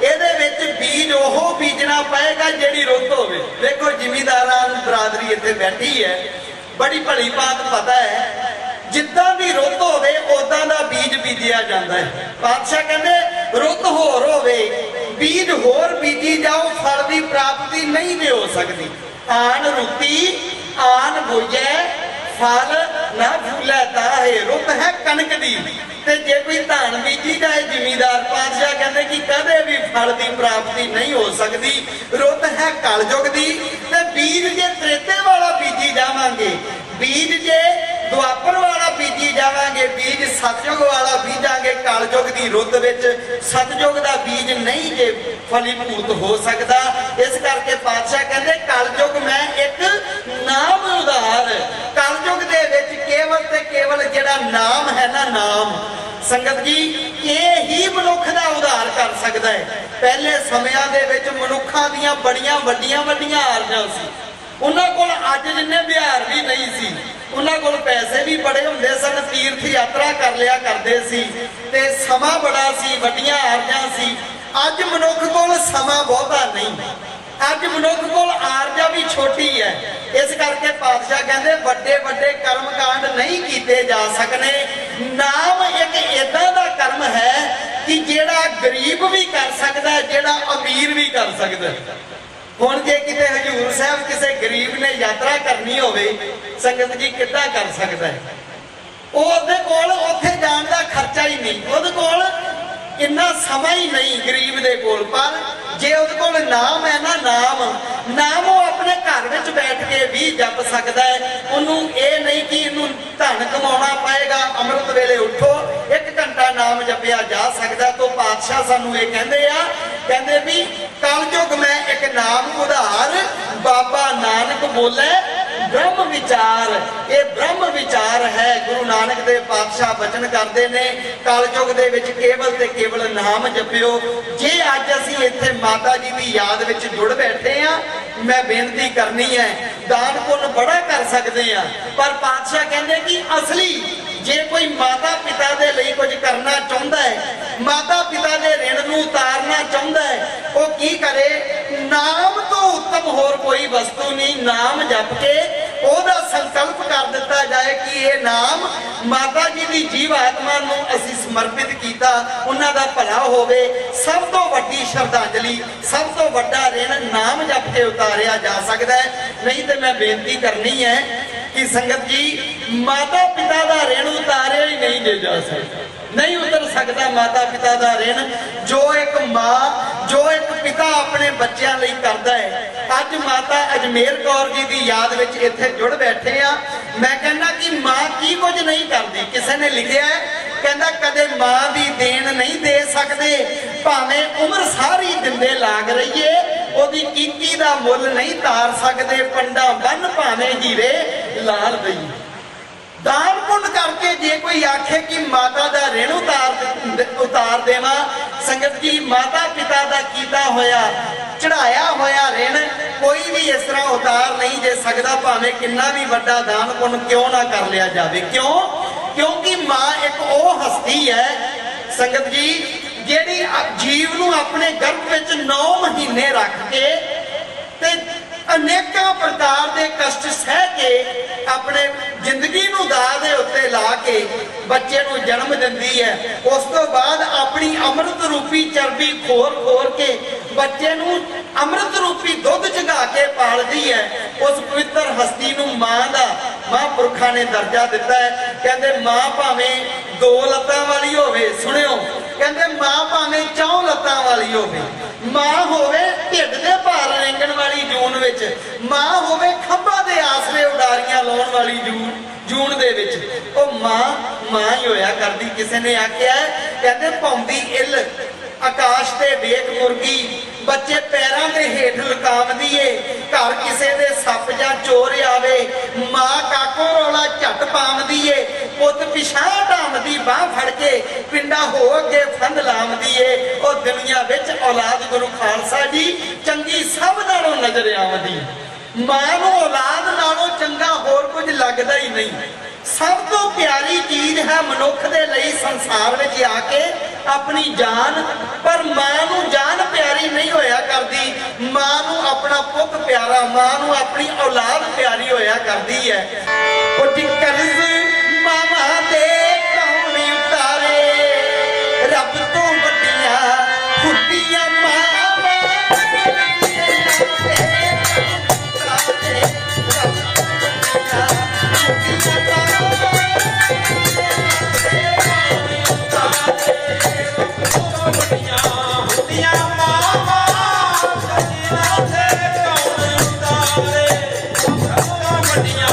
ਇਹਦੇ ਵਿੱਚ ਬੀਜ ਉਹ ਬੀਜਣਾ ਪਏਗਾ ਜਿਹੜੀ ਰੁੱਤ ਹੋਵੇ। ਦੇਖੋ ਜ਼ਿਮੀਂਦਾਰਾਂ ਨੂੰ ਬਰਾਦਰੀ ਇੱਥੇ ਬੈਠੀ ਹੈ, ਬੜੀ ਭਲੀ ਬਾਤ ਪਤਾ ਹੈ ਜਿੱਦਾਂ ਦੀ ਰੁੱਤ ਹੋਵੇ ਉਦਾਂ ਦਾ ਬੀਜ ਬੀਜਿਆ ਜਾਂਦਾ ਹੈ। ਪਾਤਸ਼ਾਹ ਕਹਿੰਦੇ ਰੁੱਤ ਹੋਰ ਹੋਵੇ ਬੀਜ ਹੋਰ ਬੀਜੀ ਜਾਓ ਫਲ ਦੀ ਪ੍ਰਾਪਤੀ ਨਹੀਂ ਦੇ ਹੋ ਸਕਦੀ। ਆਨ ਰੁੱਤੀ ਆਨ ਭੋਜੈ ਫਲ ਨਾ ਫੁੱਲੇ ਤਾਹੇ। ਰੁੱਤ ਹੈ ਕਣਕ ਦੀ ਤੇ ਜੇ ਕੋਈ ਧਾਨ ਬੀਜੀ ਜਾਏ ਜ਼ਿਮੀਂਦਾਰ, ਪਾਤਸ਼ਾਹ ਕਹਿੰਦੇ ਕਿ ਕਦੇ ਵੀ ਫਲ ਦੀ ਪ੍ਰਾਪਤੀ ਨਹੀਂ ਹੋ ਸਕਦੀ। ਰੁੱਤ ਹੈ ਕਲਯੁਗ ਦੀ ਤੇ ਬੀਜ ਜੇ ਤ੍ਰੇਤੇ ਵਾਲਾ ਬੀਜੀ ਜਾਵਾਂਗੇ, ਬੀਜ ਜੇ ਦੁਆਪਰ ਵਾਲਾ ਬੀਜੀ ਜਾਵਾਂਗੇ, ਬੀਜ ਸਤਜੁਗ ਵਾਲਾ ਬੀਜਾਂਗੇ ਕਲਯੁਗ ਦੀ ਰੁੱਤ ਵਿੱਚ, ਸਤਜੁਗ ਦਾ ਬੀਜ ਨਹੀਂ ਜੇ ਫਲੀਭੂਤ ਹੋ ਸਕਦਾ। ਇਸ ਕਰਕੇ ਪਾਤਸ਼ਾਹ ਕਹਿੰਦੇ ਕਲਯੁਗ ਮੈਂ ਇੱਕ ਨਾਮ ਉਧਾਰ, ਕਲਯੁਗ ਦੇ ਵਿੱਚ ਕੇਵਲ ਤੇ ਕੇਵਲ ਜਿਹੜਾ ਨਾਮ ਹੈ ਨਾ, ਨਾਮ ਸੰਗਤ ਜੀ ਇਹ ਹੀ ਮਨੁੱਖ ਦਾ ਉਧਾਰ ਕਰ ਸਕਦਾ ਹੈ। ਪਹਿਲੇ ਸਮਿਆਂ ਦੇ ਵਿੱਚ ਮਨੁੱਖਾਂ ਦੀਆਂ ਬੜੀਆਂ ਵੱਡੀਆਂ ਵੱਡੀਆਂ ਆਰਜ਼ਾਂ ਸੀ, ਉਹਨਾਂ ਕੋਲ ਅੱਜ ਜਿੰਨੇ ਬਿਹਾਰ ਵੀ ਨਹੀਂ ਸੀ, ਉਹਨਾਂ ਕੋਲ ਪੈਸੇ ਵੀ ਬੜੇ ਹੁੰਦੇ ਸਨ, ਤੀਰਥ ਯਾਤਰਾ ਕਰ ਲਿਆ ਕਰਦੇ ਸੀ ਤੇ ਸਮਾਂ ਬੜਾ ਸੀ, ਵੱਡੀਆਂ ਆਰਜ਼ਾਂ ਸੀ। ਅੱਜ ਮਨੁੱਖ ਕੋਲ ਸਮਾਂ ਬਹੁਤਾ ਨਹੀਂ, ਅੱਜ ਮਨੁੱਖ ਕੋਲ ਆਰਜਾ ਵੀ ਛੋਟੀ ਹੈ। ਇਸ ਕਰਕੇ ਪਾਤਸ਼ਾਹ ਕਹਿੰਦੇ ਵੱਡੇ ਵੱਡੇ ਕਰਮ ਕਾਂਡ ਨਹੀਂ ਕੀਤੇ ਜਾ ਸਕਣੇ। ਨਾਮ ਇੱਕ ਏਦਾਂ ਦਾ ਕਰਮ ਹੈ ਕਿ ਜਿਹੜਾ ਗਰੀਬ ਵੀ ਕਰ ਸਕਦਾ, ਜਿਹੜਾ ਅਮੀਰ ਵੀ ਕਰ ਸਕਦਾ। ਹੁਣ ਜੇ ਕਿਤੇ ਹਜੂਰ ਸਾਹਿਬ ਕਿਸੇ ਗਰੀਬ ਨੇ ਯਾਤਰਾ ਕਰਨੀ ਹੋਵੇ ਸੰਗਤ ਜੀ ਕਿੱਦਾਂ ਕਰ ਸਕਦਾ ਹੈ? ਉਹਦੇ ਕੋਲ ਉੱਥੇ ਜਾਣ ਦਾ ਖਰਚਾ ਹੀ ਨਹੀਂ, ਉਹਦੇ ਕੋਲ ਇੰਨਾ ਸਮਾਂ ਹੀ ਨਹੀਂ ਗਰੀਬ ਦੇ ਕੋਲ। ਪਰ ਜੇ ਉਹਦੇ ਕੋਲ ਨਾਮ ਹੈ ਨਾ, ਨਾਮ ਉਹ ਆਪਣੇ ਘਰ ਵਿੱਚ ਬੈਠ ਕੇ ਵੀ ਜਪ ਸਕਦਾ ਹੈ। ਉਹਨੂੰ ਇਹ ਨਹੀਂ ਕਿ ਇਹਨੂੰ ਧਨ ਕਮਾਉਣਾ ਪਏਗਾ, ਅੰਮ੍ਰਿਤ ਵੇਲੇ ਉੱਠੋ 1 ਘੰਟਾ ਨਾਮ ਜਪਿਆ ਜਾ ਸਕਦਾ। ਤੋਂ ਪਾਤਸ਼ਾਹ ਸਾਨੂੰ ਇਹ ਕਹਿੰਦੇ ਵੀ ਕਲਯੁਗ ਮੈਂ ਇੱਕ ਨਾਮ ਉਧਾਰ, ਬਾਬਾ ਨਾਨਕ ਬੋਲੇ ਬ੍ਰਹਮ ਵਿਚਾਰ। ਇਹ ਬ੍ਰਹਮ ਵਿਚਾਰ ਹੈ। ਗੁਰੂ ਨਾਨਕ ਦੇਵ ਪਾਤਸ਼ਾਹ ਬਚਨ ਕਰਦੇ ਨੇ ਕਲਯੁਗ ਦੇ ਵਿੱਚ ਕੇਵਲ ਤੇ ਕੇਵਲ ਨਾਮ ਜਪਿਓ। ਜੇ ਅੱਜ ਅਸੀਂ ਇੱਥੇ ਮਾਤਾ ਜੀ ਦੀ ਯਾਦ ਵਿੱਚ ਜੁੜ ਬੈਠੇ ਆ, ਮੈਂ ਬੇਨਤੀ ਕਰਨੀ ਹੈ ਦਾਨ ਪੁੰਨ ਬੜਾ ਕਰ ਸਕਦੇ ਆ, ਪਰ ਪਾਤਸ਼ਾਹ ਕਹਿੰਦੇ ਕਿ ਅਸਲੀ ਜੇ ਕੋਈ ਮਾਤਾ ਪਿਤਾ ਦੇ ਲਈ ਕੁਝ ਕਰਨਾ ਚਾਹੁੰਦਾ ਹੈ, ਮਾਤਾ ਪਿਤਾ ਦੇ ਰਿਣ ਨੂੰ ਉਤਾਰਨਾ ਚਾਹੁੰਦਾ ਹੈ, ਉਹ ਕੀ ਕਰੇ? ਨਾਮ ਤੋਂ ਉੱਤਮ ਹੋਰ ਕੋਈ ਵਸਤੂ ਨਹੀਂ। ਨਾਮ ਜਪ ਕੇ ਉਹਦਾ ਸੰਕਲਪ ਕਰ ਦਿੱਤਾ ਜਾਏ ਕਿ ਇਹ ਨਾਮ ਮਾਤਾ ਜੀ ਦੀ ਜੀਵ ਆਤਮਾ ਨੂੰ ਅਸੀਂ ਸਮਰਪਿਤ ਕੀਤਾ, ਉਹਨਾਂ ਦਾ ਭਲਾ ਹੋਵੇ। ਸਭ ਤੋਂ ਵੱਡੀ ਸ਼ਰਧਾਂਜਲੀ, ਸਭ ਤੋਂ ਵੱਡਾ ਰਿਣ ਨਾਮ ਜਪ ਕੇ ਉਤਾਰਿਆ ਜਾ ਸਕਦਾ ਹੈ। ਨਹੀਂ ਤੇ ਮੈਂ ਬੇਨਤੀ ਕਰਨੀ ਹੈ ਕਿ ਸੰਗਤ ਜੀ ਮਾਤਾ ਪਿਤਾ ਦਾ ਰਿਣ ਉਤਾਰਿਆ ਹੀ ਨਹੀਂ ਜੇ ਜਾ ਸਕਦਾ, ਨਹੀਂ ਉਤਰ ਸਕਦਾ ਮਾਤਾ ਪਿਤਾ ਦਾ ਰਿਣ। ਜੋ ਇੱਕ ਮਾਂ, ਜੋ ਇੱਕ ਪਿਤਾ ਆਪਣੇ ਬੱਚਿਆਂ ਲਈ ਕਰਦਾ ਹੈ। ਅੱਜ ਮਾਤਾ ਅਜਮੇਰ ਕੌਰ ਜੀ ਦੀ ਯਾਦ ਵਿੱਚ ਇੱਥੇ ਜੁੜ ਬੈਠੇ ਆ। ਮੈਂ ਕਹਿੰਦਾ ਕਿ ਮਾਂ ਕੀ ਕੁਝ ਨਹੀਂ ਕਰਦੀ। ਕਿਸੇ ਨੇ ਲਿਖਿਆ ਹੈ, ਕਹਿੰਦਾ ਕਦੇ ਮਾਂ ਦੀ ਦੇਣ ਨਹੀਂ ਦੇ ਸਕਦੇ, ਭਾਵੇਂ ਉਮਰ ਸਾਰੀ ਦਿੰਦੇ ਲਾਗ ਰਹੀਏ, ਉਹਦੀ ਕੀਕੀ ਦਾ ਮੁੱਲ ਨਹੀਂ ਤਾਰ ਸਕਦੇ, ਪੰਡਾ ਬੰਨ ਭਾਵੇਂ ਹੀਰੇ ਲਾਲ ਦਈ। ਦਾਨ ਪੁੰਨ ਕਰਕੇ ਜੇ ਕੋਈ ਆਖੇ ਕਿ ਮਾਤਾ ਦਾ ਰਿਣ ਉਤਾਰ ਦੇਵਾਂ, ਸੰਗਤ ਜੀ ਮਾਤਾ ਪਿਤਾ ਦਾ ਕੀਤਾ ਹੋਇਆ ਚੜਾਇਆ ਹੋਇਆ ਰਿਣ ਕੋਈ ਵੀ ਇਸ ਤਰ੍ਹਾਂ ਉਤਾਰ ਨਹੀਂ ਜੇ ਸਕਦਾ, ਭਾਵੇਂ ਕਿੰਨਾ ਵੀ ਵੱਡਾ ਦਾਨ ਪੁੰਨ ਕਿਉਂ ਨਾ ਕਰ ਲਿਆ ਜਾਵੇ। ਕਿਉਂ? ਕਿਉਂਕਿ ਮਾਂ ਇੱਕ ਉਹ ਹਸਤੀ ਹੈ ਸੰਗਤ ਜੀ ਜਿਹੜੀ ਜੀਵ ਨੂੰ ਆਪਣੇ ਗਰਭ ਵਿੱਚ 9 ਮਹੀਨੇ ਰੱਖ ਕੇ ਤੇ ਅਨੇਕਾਂ ਪ੍ਰਕਾਰ ਦੇ ਕਸ਼ਟ ਸਹਿ ਕੇ ਆਪਣੇ ਜ਼ਿੰਦਗੀ ਨੂੰ ਦਾਅ ਦੇ ਉੱਤੇ ਲਾ ਕੇ ਬੱਚੇ ਨੂੰ ਜਨਮ ਦਿੰਦੀ ਹੈ। ਉਸ ਤੋਂ ਬਾਅਦ ਆਪਣੀ ਅੰਮ੍ਰਿਤ ਰੂਪੀ ਚਰਬੀ ਖੋਰ ਕੇ ਬੱਚੇ ਨੂੰ ਅੰਮ੍ਰਿਤ ਰੂਪੀ ਦੁੱਧ ਚੁਗਾ ਕੇ ਪਾਲਦੀ ਹੈ। ਉਸ ਪਵਿੱਤਰ ਹਸਤੀ ਨੂੰ ਮਾਂ ਦਾ ਮਹਾਂਪੁਰਖਾਂ ਨੇ ਦਰਜਾ ਦਿੱਤਾ ਹੈ। ਕਹਿੰਦੇ ਮਾਂ ਭਾਵੇਂ 2 ਲੱਤਾਂ ਵਾਲੀ ਹੋਵੇ, ਸੁਣਿਓ, ਕਹਿੰਦੇ ਮਾਂ ਭਾਵੇਂ 4 ਲੱਤਾਂ ਵਾਲੀ ਹੋਵੇ, ਮਾਂ ਹੋਵੇ ਢਿੱਡ ਦੇ ਭਾਰ ਰੇਂਗਣ ਵਾਲੀ ਜੂਨ ਵਿੱਚ, ਮਾਂ ਹੋਵੇ ਖੰਭਾਂ ਦੇ ਆਸਰੇ ਉਡਾਰੀਆਂ ਲਾਉਣ ਵਾਲੀ ਜੂਨ ਦੇ ਵਿੱਚ, ਉਹ ਮਾਂ ਹੀ ਹੋਇਆ ਕਰਦੀ। ਕਿਸੇ ਨੇ ਆਖਿਆ, ਕਹਿੰਦੇ ਭੌਂਦੀ ਇੱਲ ਆਕਾਸ਼ ਤੇ ਵੇਖ ਮੁਰਗੀ, ਬੱਚੇ ਪੈਰਾਂ ਦੇ ਹੇਠ ਲੁਕਾਵਦੀ ਏ, ਘਰ ਕਿਸੇ ਦੇ ਸੱਪ ਜਾਂ ਚੋਰ ਆਵੇ, ਮਾਂ ਕਾਕੋ ਰੌਲਾ ਝੱਟ ਪਾਵਦੀ ਏ, ਪੁੱਤ ਪਿਛਾਂ ਢਾਂਵਦੀ ਬਾਹ ਫੜ ਕੇ ਪਿੰਡਾ ਹੋ ਅੱਗੇ ਫੰਦ ਲਾਵਦੀ ਏ। ਉਹ ਦੁਨੀਆ ਵਿੱਚ ਔਲਾਦ ਗੁਰੂ ਖਾਲਸਾ ਜੀ ਚੰਗੀ ਸਭ ਨਾਲੋਂ ਨਜ਼ਰ ਆਵਦੀ। ਮਾਂ ਨੂੰ ਔਲਾਦ ਨਾਲੋਂ ਚੰਗਾ ਹੋਰ ਕੁਝ ਲੱਗਦਾ ਹੀ ਨਹੀਂ। ਸਭ ਤੋਂ ਪਿਆਰੀ ਚੀਜ਼ ਹੈ ਮਨੁੱਖ ਦੇ ਲਈ ਸੰਸਾਰ ਵਿੱਚ ਆ ਕੇ ਆਪਣੀ ਜਾਨ। ਪਰ ਮਾਂ ਨੂੰ ਜਾਨ ਪਿਆਰੀ ਨਹੀਂ ਹੋਇਆ ਕਰਦੀ, ਮਾਂ ਨੂੰ ਆਪਣਾ ਪੁੱਤ ਪਿਆਰਾ, ਮਾਂ ਨੂੰ ਆਪਣੀ ਔਲਾਦ ਪਿਆਰੀ ਹੋਇਆ ਕਰਦੀ ਹੈ। ਉਹ ਕਰਜ਼ ਮਾਵਾਂ ਦੇ ਕੌਣ ਉਤਾਰੇ, ਰੱਬ ਤੋਂ ਵੱਡੀਆਂ ਹੁੰਦੀਆਂ ਮਾਵਾਂ। ਵੱਡੀਆਂ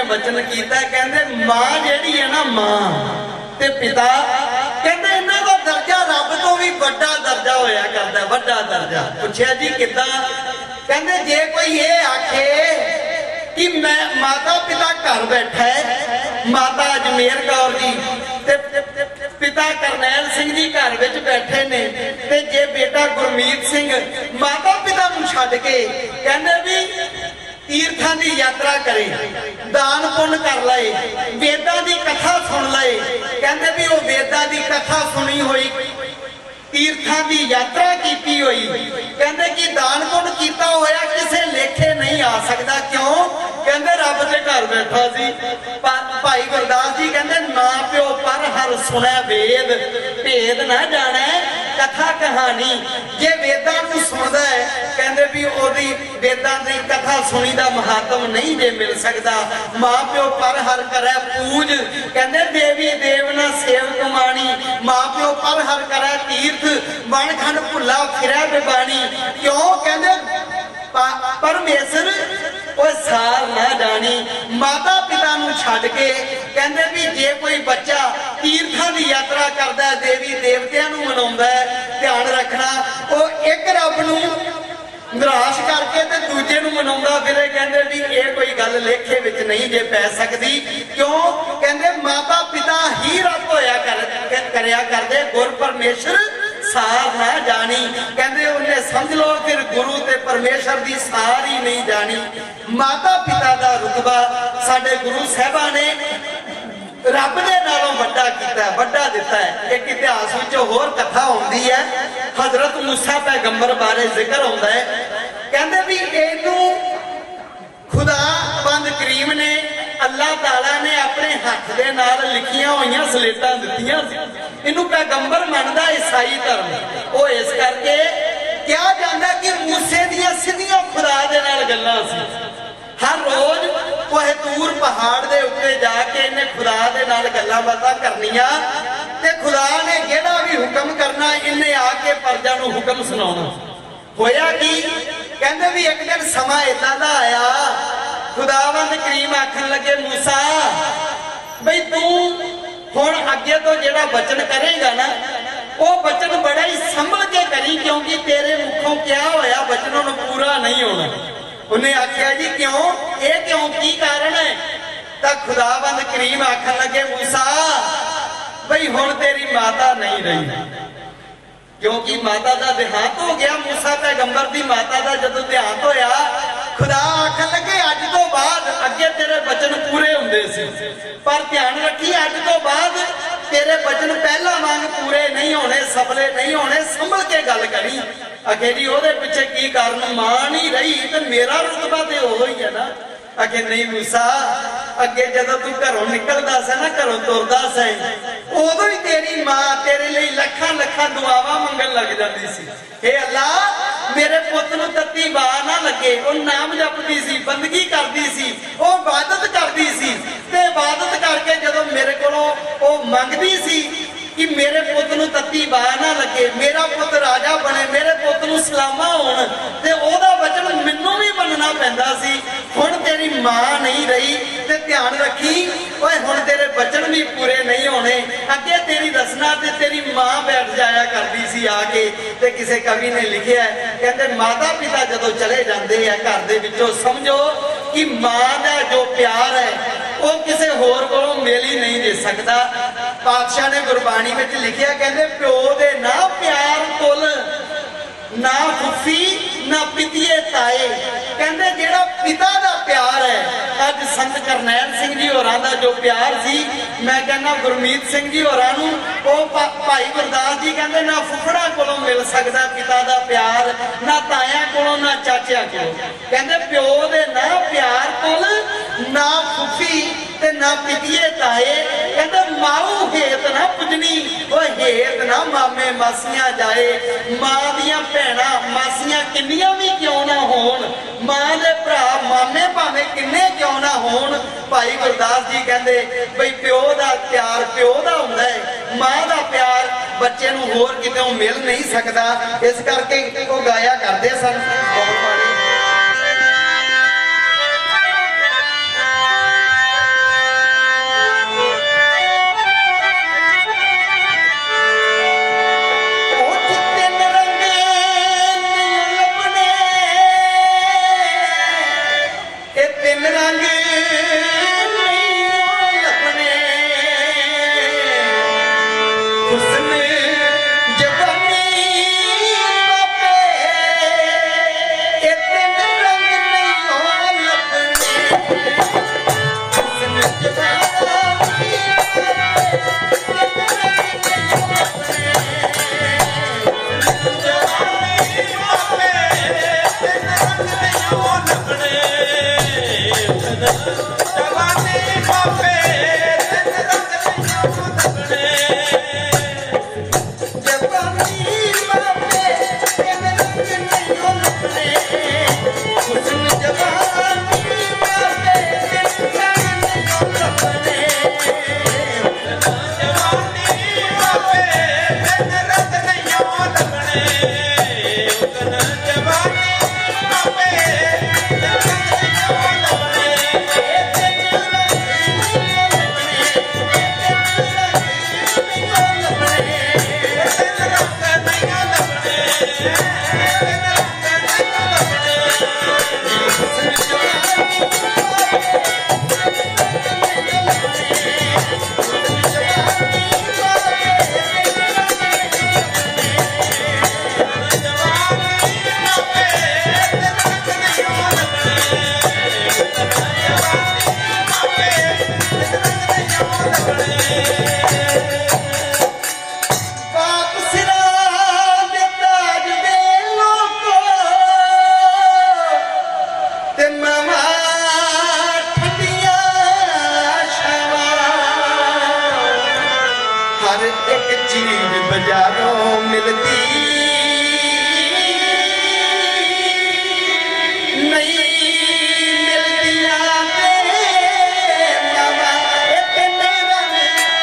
वचन कीता कहंदे मां जिहड़ी है ना मां ते पिता कहंदे इन्हां दा दर्जा रब तो भी वड्डा दर्जा होया करदा वड्डा दर्जा। पुछया जी किदां? कहंदे जे कोई ये आखे कि मैं माता पिता घर बैठा है, माता अजमेर कौर जी ते पिता करनैल सिंह जी घर विच बैठे ने ते जे बेटा गुरमीत सिंह माता पिता नूं छड्ड के कहंदे भी तीर्थां दी यात्रा करे, दान पुण्य कर लए, वेदां दी कथा सुन लए, कहंदे भी वो वेदां दी कथा सुनी होई, तीर्थां दी यात्रा कीती होई, कहंदे कि दान पुण्य कीता होया किसे लेखे नहीं आ सकदा। क्यों? कहंदे रब दे घर बैठा सी। भाई गुरदास जी कहंदे ना प्यो पर हर सुनै वेद, भेद ना जाने कथा कहानी। जे वेदां नूं सुणदा है कहंदे भी ओदी वेदां दी कथा सुनी दा महात्म नहीं जे मिल सकदा। मां प्यो पर हर करे पूज, कहंदे देवी देव ना सेवक माणी, मां प्यो पर हर करे तीर्थ, बन खंड भुला फिरै बिबाणी। क्यों? कहंदे परमेश्वर ਉਹ ਸਾਰ ਨਾ ਜਾਣੀ। ਮਾਤਾ ਪਿਤਾ ਨੂੰ ਛੱਡ ਕੇ ਕਹਿੰਦੇ ਵੀ ਜੇ ਕੋਈ ਬੱਚਾ ਤੀਰਥਾਂ ਦੀ ਯਾਤਰਾ ਕਰਦਾ, ਦੇਵੀ ਦੇਵਤਿਆਂ ਨੂੰ ਮਨਾਉਂਦਾ, ਧਿਆਨ ਰੱਖਣਾ ਉਹ ਇੱਕ ਰੱਬ ਨੂੰ ਨਿਰਾਸ਼ ਕਰਕੇ ਤੇ ਦੂਜੇ ਨੂੰ ਮਨਾਉਂਦਾ ਫਿਰੇ, ਕਹਿੰਦੇ ਵੀ ਇਹ ਕੋਈ ਗੱਲ ਲੇਖੇ ਵਿੱਚ ਨਹੀਂ ਜੇ ਪੈ ਸਕਦੀ। ਕਿਉਂ? ਕਹਿੰਦੇ ਮਾਤਾ ਪਿਤਾ ਹੀ ਰੱਬ ਹੋਇਆ ਕਰਿਆ ਕਰਦੇ, ਗੁਰ ਪਰਮੇਸ਼ਰ सार ना जानी। कहते उन्हें समझ लो फिर गुरु ते परमेश्वर की सार ही नहीं जानी। माता पिता का रुतबा साडे गुरु साहबा ने रब दे नालों वड्डा कीता, वड्डा दिता है। एक इतिहास विच होर कथा होंदी है, हजरत मूसा पैगंबर बारे जिक्र होंदा है। कहते भी इनू खुदाबंद करीम ने अल्लाह ताला ने अपने हथ दे नाल लिखियां होईयां सलेटां दित्तियां सी। इनू पैगंबर मनदा ईसाई धर्म, वो इस करके कहा जाता कि मूसे दियां सीधियां खुदा दे नाल गल्लां सी। हर रोज कोहतूर पहाड़ दे उत्ते जाके इन्हें खुदा दे नाल गल्लां बातां करनियां ते खुदा ने जेड़ा भी हुक्म करना इन्हें आके प्रजा नूं हुक्म सुनाउणा। होया कि कहंदे भी एक दिन समा इदां दा आया, खुदावंद करीम आखन लगे मूसा बई तू हुण अगे तो जेड़ा वचन करेगा ना वो वचन बड़ा ही संभल के करी, क्योंकि तेरे मुखों क्या होया वचनों में पूरा नहीं होना। उन्हें आख्या जी क्यों? ये क्यों, की कारण है? तब खुदावंद करीम आखन लगे मूसा बई हुण तेरी माता नहीं रही, क्योंकि माता का देहांत हो गया। मूसा पैगंबर की माता का जदों देहांत होया, खुदा आखन लगे अज तो बाद अगे तेरे वचन पूरे हुंदे सी, पर ध्यान रखी अज तो बाद तेरे वचन पहला वांग पूरे नहीं होने, सफले नहीं होने, संभल के गल करी। अगे जी ओदे पिछे की कारण? मां नहीं रही तो मेरा रुतबा तो ओह ही है ना। अगे नहीं मूसा, अगे जदों तू घरों निकलदा सा ना, घरों तुरदा सा, उदों ही तेरी मां तेरे लिए लखां लखां दुआवां मंगन लग जाती सी। हे अल्लाह मेरे पुत नूं तत्ती बाह ना लगे, वो नाम जपदी सी, बंदगी करदी सी, वो इबादत करदी सी ते इबादत करके जदों मेरे कोलों वो मंगदी सी कि मेरे पुत नूं तत्ती बाह ना लगे, मेरा पुत राजा बने, मेरे पुत नूं सलामा होण, ते ओहदा वचन मैनूं भी मनना पैंदा सी। हुण तेरी मां नहीं रही ते ध्यान रखी ओए हुण तेरे वचन भी पूरे नहीं होने। अगे तेरी रसना ते तेरी मां बैठ जाया करदी सी आके। ते किसी कवि ने लिखिया कहते माता पिता जदों चले जाते हैं घर दे विचों, समझो कि मां दा जो प्यार है वो किसी होर कोलों मिल ही नहीं दे सकता। पातशाह ने गुरबाणी में लिखिया कहते प्यो दे ना प्यार तुल, ना फुफी ना पितिए ताए। कहते जेड़ा पिता दा प्यार है, अज संत करनैल सिंह जी होरां दा जो प्यार सी, मैं कहना गुरमीत सिंह जी होरां नूं भाई गुरदास जी कहते ना फुफड़ा कोलों मिल सकता पिता दा प्यार, ना ताया कोलों ना चाचिया कोलों। कहते प्यो दे ना प्यार तुल, ना फुफी ते ना पितिए ताए। कहते माऊ हेत ना पुजनी, वो हेत ना मामे मासियां जाए। मां दियां भैणां मासियां किन्नियां भी क्यों ना होण, मां दे भरा मामे भावें किन्ने क्यों ना होण, भाई गुरदास जी कहते बई प्यो दा प्यार प्यो दा हुंदा है, मां दा प्यार बच्चे नूं होर कितों मिल नहीं सकता। इस करके वो गाया करते सन बहुत एक चीज बाजारों मिलती नहीं मिलती आते मामा एक तेरा नहीं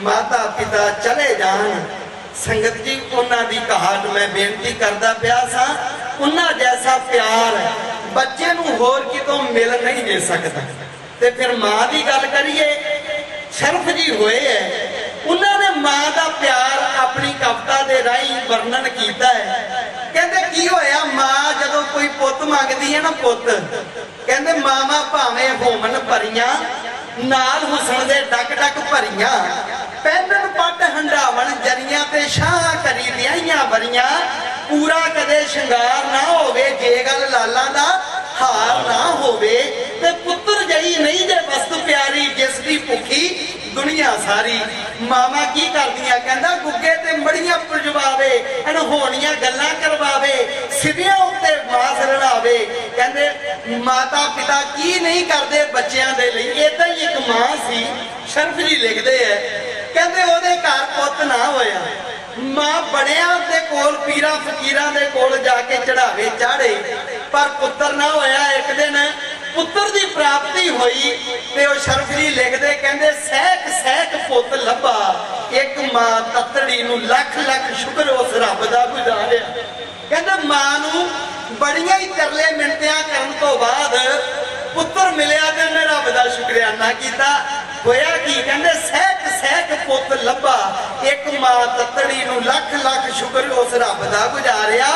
माता पिता चले जान संगत जी उन्हां दी कहाट मैं बेनती करदा पिया सा उन्हां जैसा प्यार बच्चे नूं होर कितों मिल नहीं दे सकता ते फिर मां दी गल करिए शरफ जी होए है उन्होंने मां का प्यार अपनी कविता दे राही वर्णन किया है कहते की होया मां जदों कोई पुत मंगदी है ना पुत कहते मावा भावें होवन भरियां नाल हुसन दे डक डक भरियां पहनन पट हंडावन जरियां ते शाह करी लियाइयां वरियां पूरा कदे श्रृंगार ना होवे जे गल लाला दा हार ना होवे ते पुत्र जई नहीं जे वस्त प्यारी जिसदी भुखी दुनिया सारी मामा की करदियां कहंदा गुग्गे ते मड़ियां पुजवावे अनहोणियां गल्लां करवावे सिवियां उत्ते मास रड़ावे कहंदे माता पिता की नहीं करदे बच्चों दे लई इदां ही एक मां सी शरफ जी लिखदे है कहंदे ओदे घर पुੱਤ ना होया मां बड़ियां दे कोल पीरा फकीरां दे कोल जाके चढ़ावे चाढ़े पर पुत्र ना होया एक दिन पुत्र की प्राप्ति हुई ते ओ शरफ जी लिखदे कहंदे सहक सहक पुत लभा एक मां ततड़ी नूं लख लख शुक्र उस रब दा गुजारिया कहंदे मां नूं बड़ियां ही तरले मिनतियां करन तो बाद पुत्र मिलिया ते उन्हें रब दा शुक्रियाना कीता होया की कहंदे सहक सहक पुत लभा एक मां ततड़ी नूं लख लख शुक्र उस रब दा गुजारिया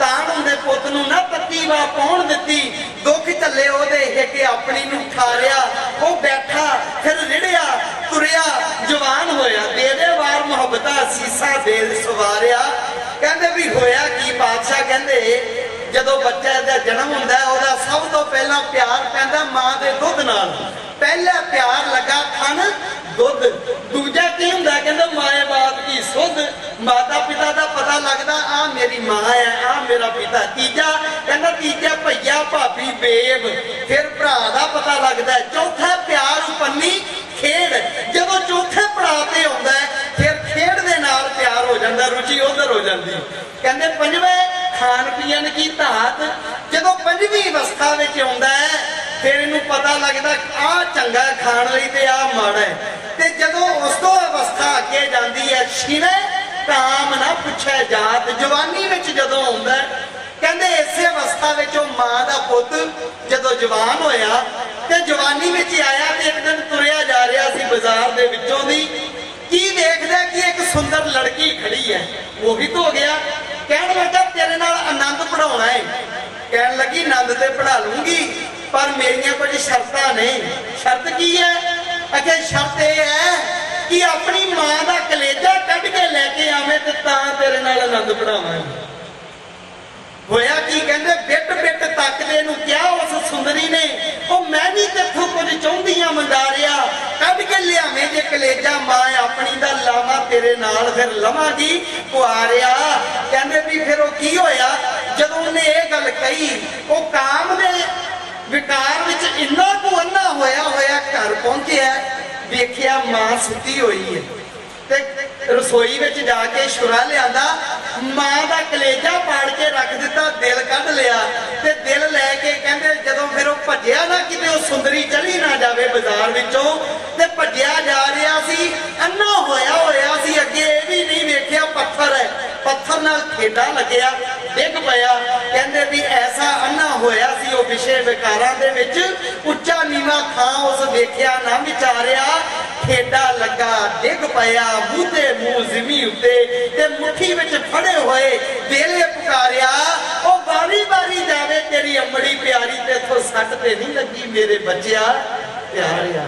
तां उहदे पुत नूं ना तत्ती वा पाउण दित्ती दुख झल्ले ओदे हिके अपनी नूं ठारिया ओ बैठा फिर रिड़िया तुरिया जवान होया देदे वार मुहब्बतां सीसा दे सवारिया कहंदे भी होया की बादशाह कहंदे जदों बच्चे दा जन्म हुंदा है ओदा सब तो पहला प्यार पैंदा मां दे दुध नाल पहला प्यार लगा खान दुध दूजा की हुंदा कहंदे माए बाप की सुध माता पिता दा पता लगदा आ मेरी मां है आ मेरा पिता तीजा कहंदा तीजा भैया भाभी बेब फिर भरा दा पता लगदा चौथा प्यार उपन्नी खेड जदों चौथे पड़ाव ते आउंदा फिर खेड दे नाल प्यार हो जांदा रुचि उधर हो जांदी कहंदे पंजवें खान पीन की धात जदों पंजवीं अवस्था विच आउंदा है फिर इनू पता लगदा आ चंगा खाण लई ते आ माड़ा है ते जदों उस तो अवस्था अगे जांदी है छिवे काम ना पुछे जात जवानी विच जदों आउंदा कहंदे इसे अवस्था विच ओ मां दा पुत जदों जवान होया ते जवानी विच आया ते एक दिन तुरिया जा रहा सी बाजार दे विचों दी की देखदा कि एक सुंदर लड़की खड़ी है मोहित हो गया कहने लगा तेरे नाल आनंद पढ़ाउणा है कहन लगी आनंद ते पढ़ा लूंगी पर मेरियां कुछ शर्तां ने शर्त की है अगे शर्त यह है कि अपनी मां दा कलेजा कढ के लेके आवे ते तां तेरे नाल आनंद पढ़ावांगे होया की कहंदे बिट बिट तकदे नूं क्या उस सुंदरी ने ओ मैं भी तेथों कुछ चाहुंदी हां मंदारिया कढ के लियावे कलेजा मां अपनी दा लावा तेरे नाल फिर लवांगी कुआरिया। कहंदे भी फिर वो की होया जदों उन्हें ये गल कही, वो काम दे विकार विच इन्ना को अन्ना होया होया घर पहुंचिया, देखिया मां सुती हुई है ते रसोई विच जाके छुरा लिया, मां दा कलेजा पाड़ के रख दिता, दिल कढ़ लिया ते दिल लैके कहंदे जदों फिर वो भज्जिया ना किते वो सुंदरी चली ना जावे बाजार विचों ते भज्जिया जा रहा सी, अन्ना होया होया सी, अगे ये भी नहीं वेखिया पत्थर है, पत्थर नाल खेडा लग्या डिग पिया। कहंदे भी ऐसा अन्ना होया सी वो विषय विकारां दे विच उच्चा नीवा थां उस वेखिया ना विचारिया, खेडा लगा डिग पिया मूधे मूह ज़मीं उत्ते ते मुट्ठी विच फड़े होए वेले पुकारिया, ओ बारी बारी जावे तेरी अमड़ी प्यारी ते इथों सट ते नहीं लगी मेरे बच्चिया प्यारिया।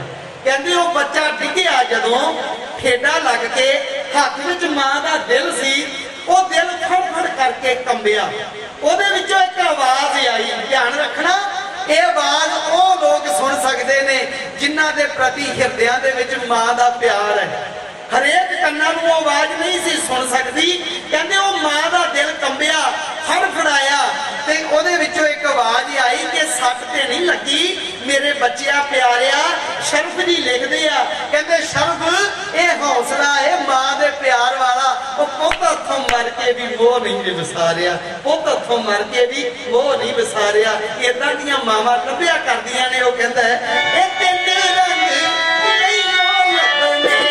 कहंदे ओ बच्चा डिग्गिया जदों खेडा लग के हत्थ विच मां दा दिल सी, ओ दिल फड़ फड़ करके कंबिया, ओदे विचों एक आवाज आई, ध्यान रखना ये आवाज वो लोग सुन सकते ने जिन्हां दे प्रति हिरदियां दे विच मां दा प्यार है, हरेक कन्ना नूं आवाज नहीं सी सुन सकती। कहंदे वो मां दा दिल कंबिया फड़फड़ाया ते ओदे विचों एक आवाज आई कि सट ते नहीं लगी मेरे बच्चिया प्यारिया। शरफ जी लिखदे आ, कहंदे शरफ ये हौसला है मां दे प्यार वाला, वो पुत्त हत्थों मर के भी मोह नहीं विसारिया, पुत्त हत्थों मर के भी मोह नहीं विसारिया। इदां दीयां मावां लभ्या करदियां ने। वो कहंदा है ए तेरे रंग नहीं लभणे,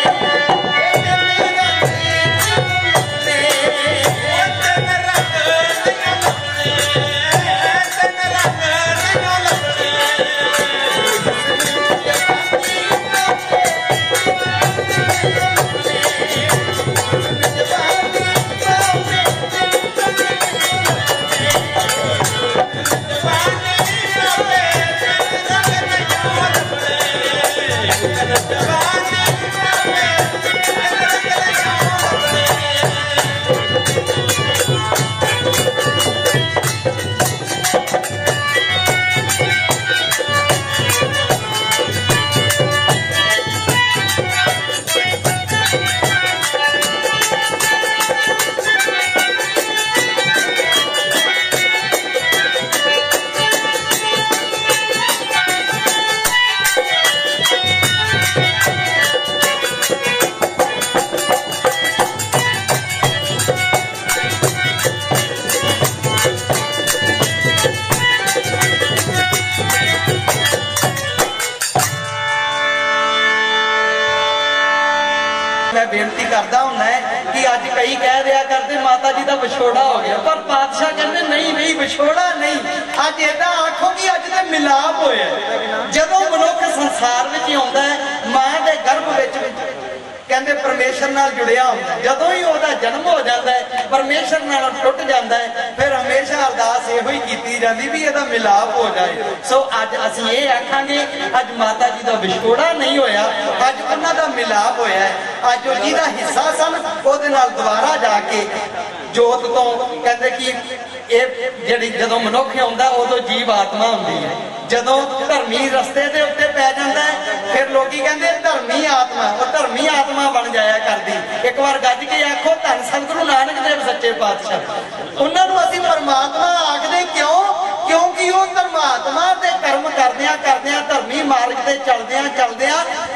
बेनती करता हूं कि अज कई कह दिया करते माता जी का विछोड़ा हो गया, पर पातशाह कहते नहीं नहीं विछोड़ा नहीं, अज ऐसा आखो कि अज तो मिलाप होया। जदों मनुख संसार में आता है मां के गर्भ में कहते परमेश्वर नाल जुड़िया होंदा, जदों ही उसका जन्म हो जाता है परमेश्वर नाल टुट जाता है, फिर हमेशा अरदास यो ही की जाती भी इसका मिलाप हो जाए। सो अज असीं ये आखांगे अज माता जी का विछोड़ा नहीं होया, अज उन्हां दा मिलाप होया है। अज जिहदा हिस्सा सन उहदे नाल दोबारा जाके जोत तो कहते कि जिहड़ी जदों मनुख आउंदा उदों जीव आत्मा हुंदी है, जदों धर्मी रस्ते दे उत्ते पै जांदा है फिर लोकी कहंदे धर्मी आत्मा, वो धर्मी आत्मा बन जाया करदी। एक बार गज के आखो धन सतगुरु नानक देव सच्चे पातशाह, उन्हां नूं असीं परमात्मा आखदे क्यों? क्योंकि वो धर्मात्मा ते कर्म करदियां करदियां धर्मी मार्ग ते चलदियां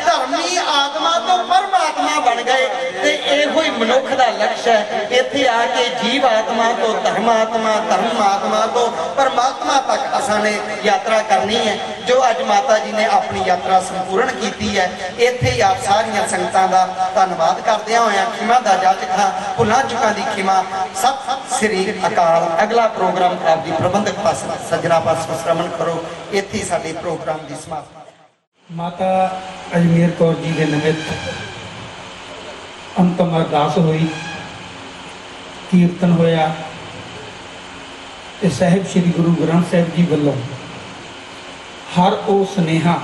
धर्मी आत्मा तो परमात्मा बन गए। ते इहो ही मनुख दा लक्ष्य है, इत्थे आके जीव आत्मा तो धर्मात्मा, धर्मात्मा तो परमात्मा तक असाने यात्रा करनी है, जो अज माता जी ने अपनी यात्रा संपूर्ण की है। इत्थे ही आप सारियां संगतां दा धन्नवाद करदियां होइयां खिमा दा जाचखां भुलां चुकां दी खिमा। सत श्री अकाल। अगला प्रोग्राम आप दी प्रबंधक पास सज्जना पास श्रवण करो। इत्थे ही साडे प्रोग्राम दी समाप्ति। माता अजमेर कौर जी के निमित्त अंतम अरदास हुई, कीर्तन होया। साहिब श्री गुरु ग्रंथ साहिब जी वालों हर वो सुनेहा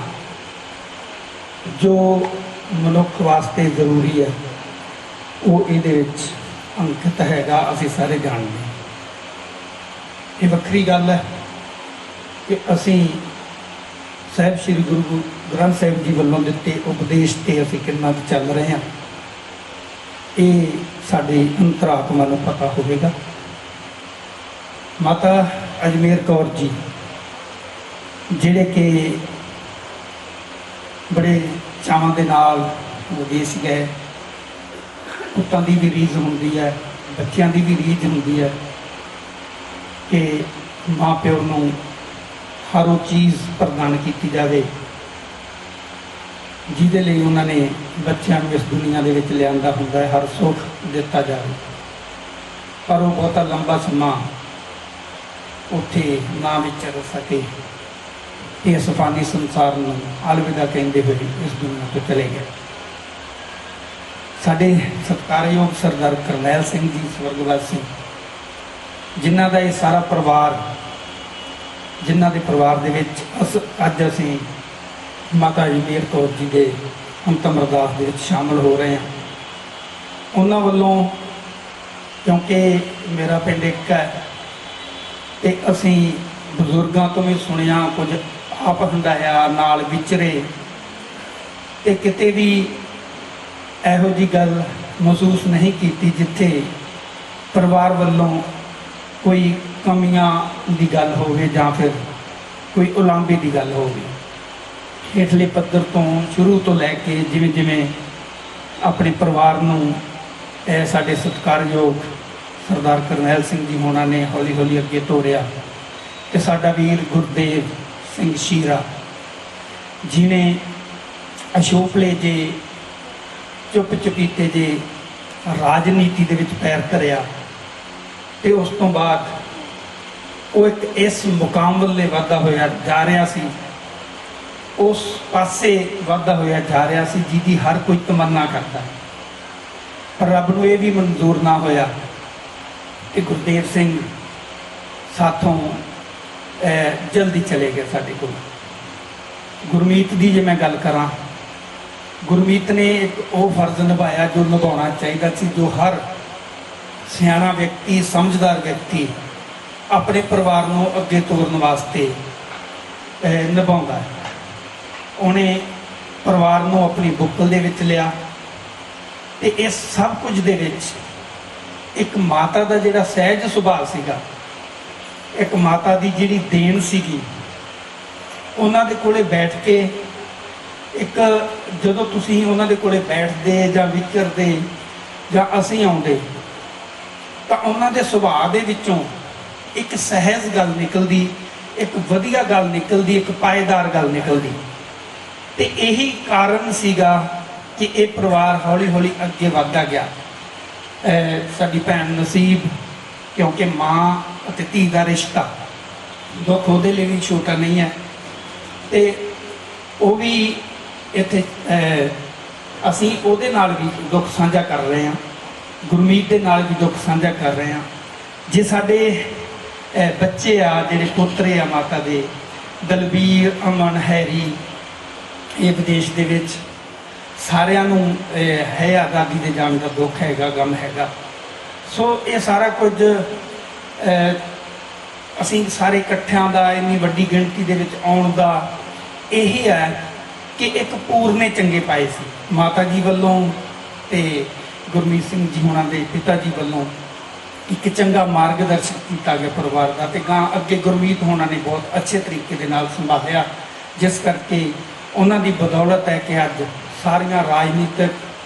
जो मनुख वास्ते जरूरी है वो इहदे विच अंकित हैगा, असीं सारे जानते। ये वक्री गल है कि असीं साहिब श्री गुरु ਗ੍ਰੰਥ ਸਾਹਿਬ ਜੀ ਵੱਲੋਂ ਦਿੱਤੇ ਉਪਦੇਸ਼ 'ਤੇ ਅਸੀਂ ਕਿੰਨਾ ਕੁ ਚੱਲ ਰਹੇ ਹਾਂ, ਇਹ ਸਾਡੇ ਅੰਤਰਾਤਮਾ ਨੂੰ ਪਤਾ ਹੋਵੇਗਾ। ਮਾਤਾ ਅਜਮੇਰ ਕੌਰ ਜੀ ਜਿਹੜੇ ਕਿ ਬੜੇ ਚਾਵਾਂ ਦੇ ਨਾਲ ਵਿਦੇਸ਼ ਗਏ, ਪੁੱਤਾਂ ਦੀ ਵੀ ਰੀਝ ਹੁੰਦੀ ਹੈ, ਬੱਚਿਆਂ ਦੀ ਵੀ ਰੀਝ ਹੁੰਦੀ ਹੈ ਕਿ ਮਾਂ ਪਿਓ ਨੂੰ ਹਰ ਉਹ ਚੀਜ਼ ਪ੍ਰਦਾਨ ਕੀਤੀ ਜਾਵੇ ਜਿਹਦੇ ਲਈ ਉਹਨਾਂ ਨੇ ਬੱਚਿਆਂ ਨੂੰ ਇਸ ਦੁਨੀਆ ਦੇ ਵਿੱਚ ਲਿਆਂਦਾ ਹੁੰਦਾ ਹੈ, ਹਰ ਸੁੱਖ ਦਿੱਤਾ ਜਾਵੇ। ਪਰ ਉਹ ਬਹੁਤਾ ਲੰਬਾ ਸਮਾਂ ਉੱਥੇ ਨਾ ਵਿਚਰ ਸਕੇ, ਇਸ ਫਾਨੀ ਸੰਸਾਰ ਨੂੰ ਅਲਵਿਦਾ ਕਹਿੰਦੇ ਹੋਏ ਇਸ ਦੁਨੀਆ ਤੋਂ ਚਲੇ ਗਏ। ਸਾਡੇ ਸਤਿਕਾਰਯੋਗ ਸਰਦਾਰ ਕਰਨੈਲ ਸਿੰਘ ਜੀ ਸਵਰਗਵਾਸੀ, ਜਿਨ੍ਹਾਂ ਦਾ ਇਹ ਸਾਰਾ ਪਰਿਵਾਰ, ਜਿਨ੍ਹਾਂ ਦੇ ਪਰਿਵਾਰ ਦੇ ਵਿੱਚ ਅੱਜ ਅਸੀਂ ਮਾਤਾ ਅਜਮੇਰ ਕੌਰ ਜੀ ਦੇ ਅੰਤਮ ਅਰਦਾਸ ਦੇ ਵਿੱਚ ਸ਼ਾਮਲ ਹੋ ਰਹੇ ਹਾਂ। ਉਹਨਾਂ ਵੱਲੋਂ, ਕਿਉਂਕਿ ਮੇਰਾ ਪਿੰਡ ਇੱਕ ਹੈ ਤੇ ਅਸੀਂ ਬਜ਼ੁਰਗਾਂ ਤੋਂ ਵੀ ਸੁਣਿਆ, ਕੁਝ ਆਪ ਹੰਡਾਇਆ, ਨਾਲ ਵਿਚਰੇ, ਤੇ ਕਿਤੇ ਵੀ ਇਹੋ ਜਿਹੀ ਗੱਲ ਮਹਿਸੂਸ ਨਹੀਂ ਕੀਤੀ ਜਿੱਥੇ ਪਰਿਵਾਰ ਵੱਲੋਂ ਕੋਈ ਕਮੀਆਂ ਦੀ ਗੱਲ ਹੋਵੇ ਜਾਂ ਫਿਰ ਕੋਈ ਉਲਾਂਭੇ ਦੀ ਗੱਲ ਹੋਵੇ। ਹੇਠਲੇ ਪੱਧਰ ਤੋਂ ਸ਼ੁਰੂ ਤੋਂ ਲੈ ਕੇ ਜਿਵੇਂ ਜਿਵੇਂ ਆਪਣੇ ਪਰਿਵਾਰ ਨੂੰ ਸਾਡੇ ਸਤਿਕਾਰਯੋਗ ਸਰਦਾਰ ਕਰਨੈਲ ਸਿੰਘ ਜੀ ਹੋਣਾ ਨੇ ਹੌਲੀ ਹੌਲੀ ਅੱਗੇ ਤੋਰਿਆ, ਤੇ ਸਾਡਾ ਵੀਰ ਗੁਰਦੇਵ ਸਿੰਘ ਸ਼ੀਰਾ ਜਿਹਨੇ ਅਸ਼ੋਕਲੇ ਜੇ ਚੁੱਪ ਚੁਪੀਤੇ ਜੇ ਰਾਜਨੀਤੀ ਦੇ ਵਿੱਚ ਪੈਰ ਧਰਿਆ, ਤੇ ਉਸ ਤੋਂ ਬਾਅਦ ਉਹ ਇੱਕ ਇਸ ਮੁਕਾਮ ਵੱਲੇ ਵਧਦਾ ਹੋਇਆ ਜਾ ਰਿਹਾ ਸੀ, ਉਸ ਪਾਸੇ ਵਧਦਾ ਹੋਇਆ ਜਾ ਰਿਹਾ ਸੀ ਜਿਹਦੀ ਹਰ ਕੋਈ ਤਮੰਨਾ ਕਰਦਾ, ਪਰ ਰੱਬ ਨੂੰ ਇਹ ਵੀ ਮਨਜ਼ੂਰ ਨਾ ਹੋਇਆ ਕਿ ਗੁਰਦੇਵ ਸਿੰਘ ਸਾਥੋਂ ਜਲਦੀ ਚਲੇ ਗਏ ਸਾਡੇ ਕੋਲ। ਗੁਰਮੀਤ ਦੀ ਜੇ ਮੈਂ ਗੱਲ ਕਰਾਂ, ਗੁਰਮੀਤ ਨੇ ਇੱਕ ਉਹ ਫਰਜ਼ ਨਿਭਾਇਆ ਜੋ ਨਿਭਾਉਣਾ ਚਾਹੀਦਾ ਸੀ, ਜੋ ਹਰ ਸਿਆਣਾ ਵਿਅਕਤੀ, ਸਮਝਦਾਰ ਵਿਅਕਤੀ ਆਪਣੇ ਪਰਿਵਾਰ ਨੂੰ ਅੱਗੇ ਤੋਰਨ ਵਾਸਤੇ ਨਿਭਾਉਂਦਾ ਹੈ। ਉਹਨੇ ਪਰਿਵਾਰ ਨੂੰ ਆਪਣੀ ਬੁੱਕਲ ਦੇ ਵਿੱਚ ਲਿਆ, ਤੇ ਇਸ ਸਭ ਕੁਝ ਦੇ ਵਿੱਚ ਇੱਕ ਮਾਤਾ ਦਾ ਜਿਹੜਾ ਸਹਿਜ ਸੁਭਾਅ ਸੀਗਾ, ਇੱਕ ਮਾਤਾ ਦੀ ਜਿਹੜੀ ਦੇਣ ਸੀਗੀ, ਉਹਨਾਂ ਦੇ ਕੋਲੇ ਬੈਠ ਕੇ ਇੱਕ, ਜਦੋਂ ਤੁਸੀਂ ਉਹਨਾਂ ਦੇ ਕੋਲੇ ਬੈਠਦੇ ਜਾਂ ਵਿਚਰਦੇ ਜਾਂ ਅਸੀਂ ਆਉਂਦੇ, ਤਾਂ ਉਹਨਾਂ ਦੇ ਸੁਭਾਅ ਦੇ ਵਿੱਚੋਂ ਇੱਕ ਸਹਿਜ ਗੱਲ ਨਿਕਲਦੀ, ਇੱਕ ਵਧੀਆ ਗੱਲ ਨਿਕਲਦੀ, ਇੱਕ ਪਾਏਦਾਰ ਗੱਲ ਨਿਕਲਦੀ। ਤੇ ਇਹੀ ਕਾਰਨ ਸੀਗਾ ਕਿ ਇਹ ਪਰਿਵਾਰ ਹੌਲੀ ਹੌਲੀ ਅੱਗੇ ਵੱਧਦਾ ਗਿਆ। ਸਾਡੀ ਭੈਣ ਨਸੀਬ, ਕਿਉਂਕਿ ਮਾਂ ਅਤੇ ਧੀ ਦਾ ਰਿਸ਼ਤਾ ਦੁੱਖ ਉਹਦੇ ਲਈ ਵੀ ਛੋਟਾ ਨਹੀਂ ਹੈ, ਤੇ ਉਹ ਵੀ ਇੱਥੇ ਅਸੀਂ ਉਹਦੇ ਨਾਲ ਵੀ ਦੁੱਖ ਸਾਂਝਾ ਕਰ ਰਹੇ ਹਾਂ, ਗੁਰਮੀਤ ਦੇ ਨਾਲ ਵੀ ਦੁੱਖ ਸਾਂਝਾ ਕਰ ਰਹੇ ਹਾਂ। ਜੇ ਸਾਡੇ ਬੱਚੇ ਆ, ਜਿਹੜੇ ਪੋਤਰੇ ਆ ਮਾਤਾ ਦੇ, ਦਲਬੀਰ, ਅਮਨ, ਹੈਰੀ, ਇਹ ਵਿਦੇਸ਼ ਦੇ ਵਿੱਚ, ਸਾਰਿਆਂ ਨੂੰ ਹੈ ਆਜ਼ਾਦੀ ਦੇ ਜਾਣ ਦਾ ਦੁੱਖ ਹੈਗਾ, ਗਮ ਹੈਗਾ। ਸੋ ਇਹ ਸਾਰਾ ਕੁਝ ਅਸੀਂ ਸਾਰੇ ਇਕੱਠਿਆਂ ਦਾ, ਇੰਨੀ ਵੱਡੀ ਗਿਣਤੀ ਦੇ ਵਿੱਚ ਆਉਣ ਦਾ ਇਹੀ ਹੈ ਕਿ ਇੱਕ ਪੂਰਨੇ ਚੰਗੇ ਪਾਏ ਸੀ ਮਾਤਾ ਜੀ ਵੱਲੋਂ, ਤੇ ਗੁਰਮੀਤ ਸਿੰਘ ਜੀ ਹੋਣਾ ਦੇ ਪਿਤਾ ਜੀ ਵੱਲੋਂ ਇੱਕ ਚੰਗਾ ਮਾਰਗਦਰਸ਼ਨ ਕੀਤਾ ਗਿਆ ਪਰਿਵਾਰ ਦਾ, ਤੇ ਗਾਂ ਅੱਗੇ ਗੁਰਮੀਤ ਹੋਣਾ ਨੇ ਬਹੁਤ ਅੱਛੇ ਤਰੀਕੇ ਦੇ ਨਾਲ ਸੰਭਾਲਿਆ, ਜਿਸ ਕਰਕੇ ਉਹਨਾਂ ਦੀ ਬਦੌਲਤ ਹੈ ਕਿ ਅੱਜ ਸਾਰੀਆਂ ਰਾਜਨੀਤਿਕ,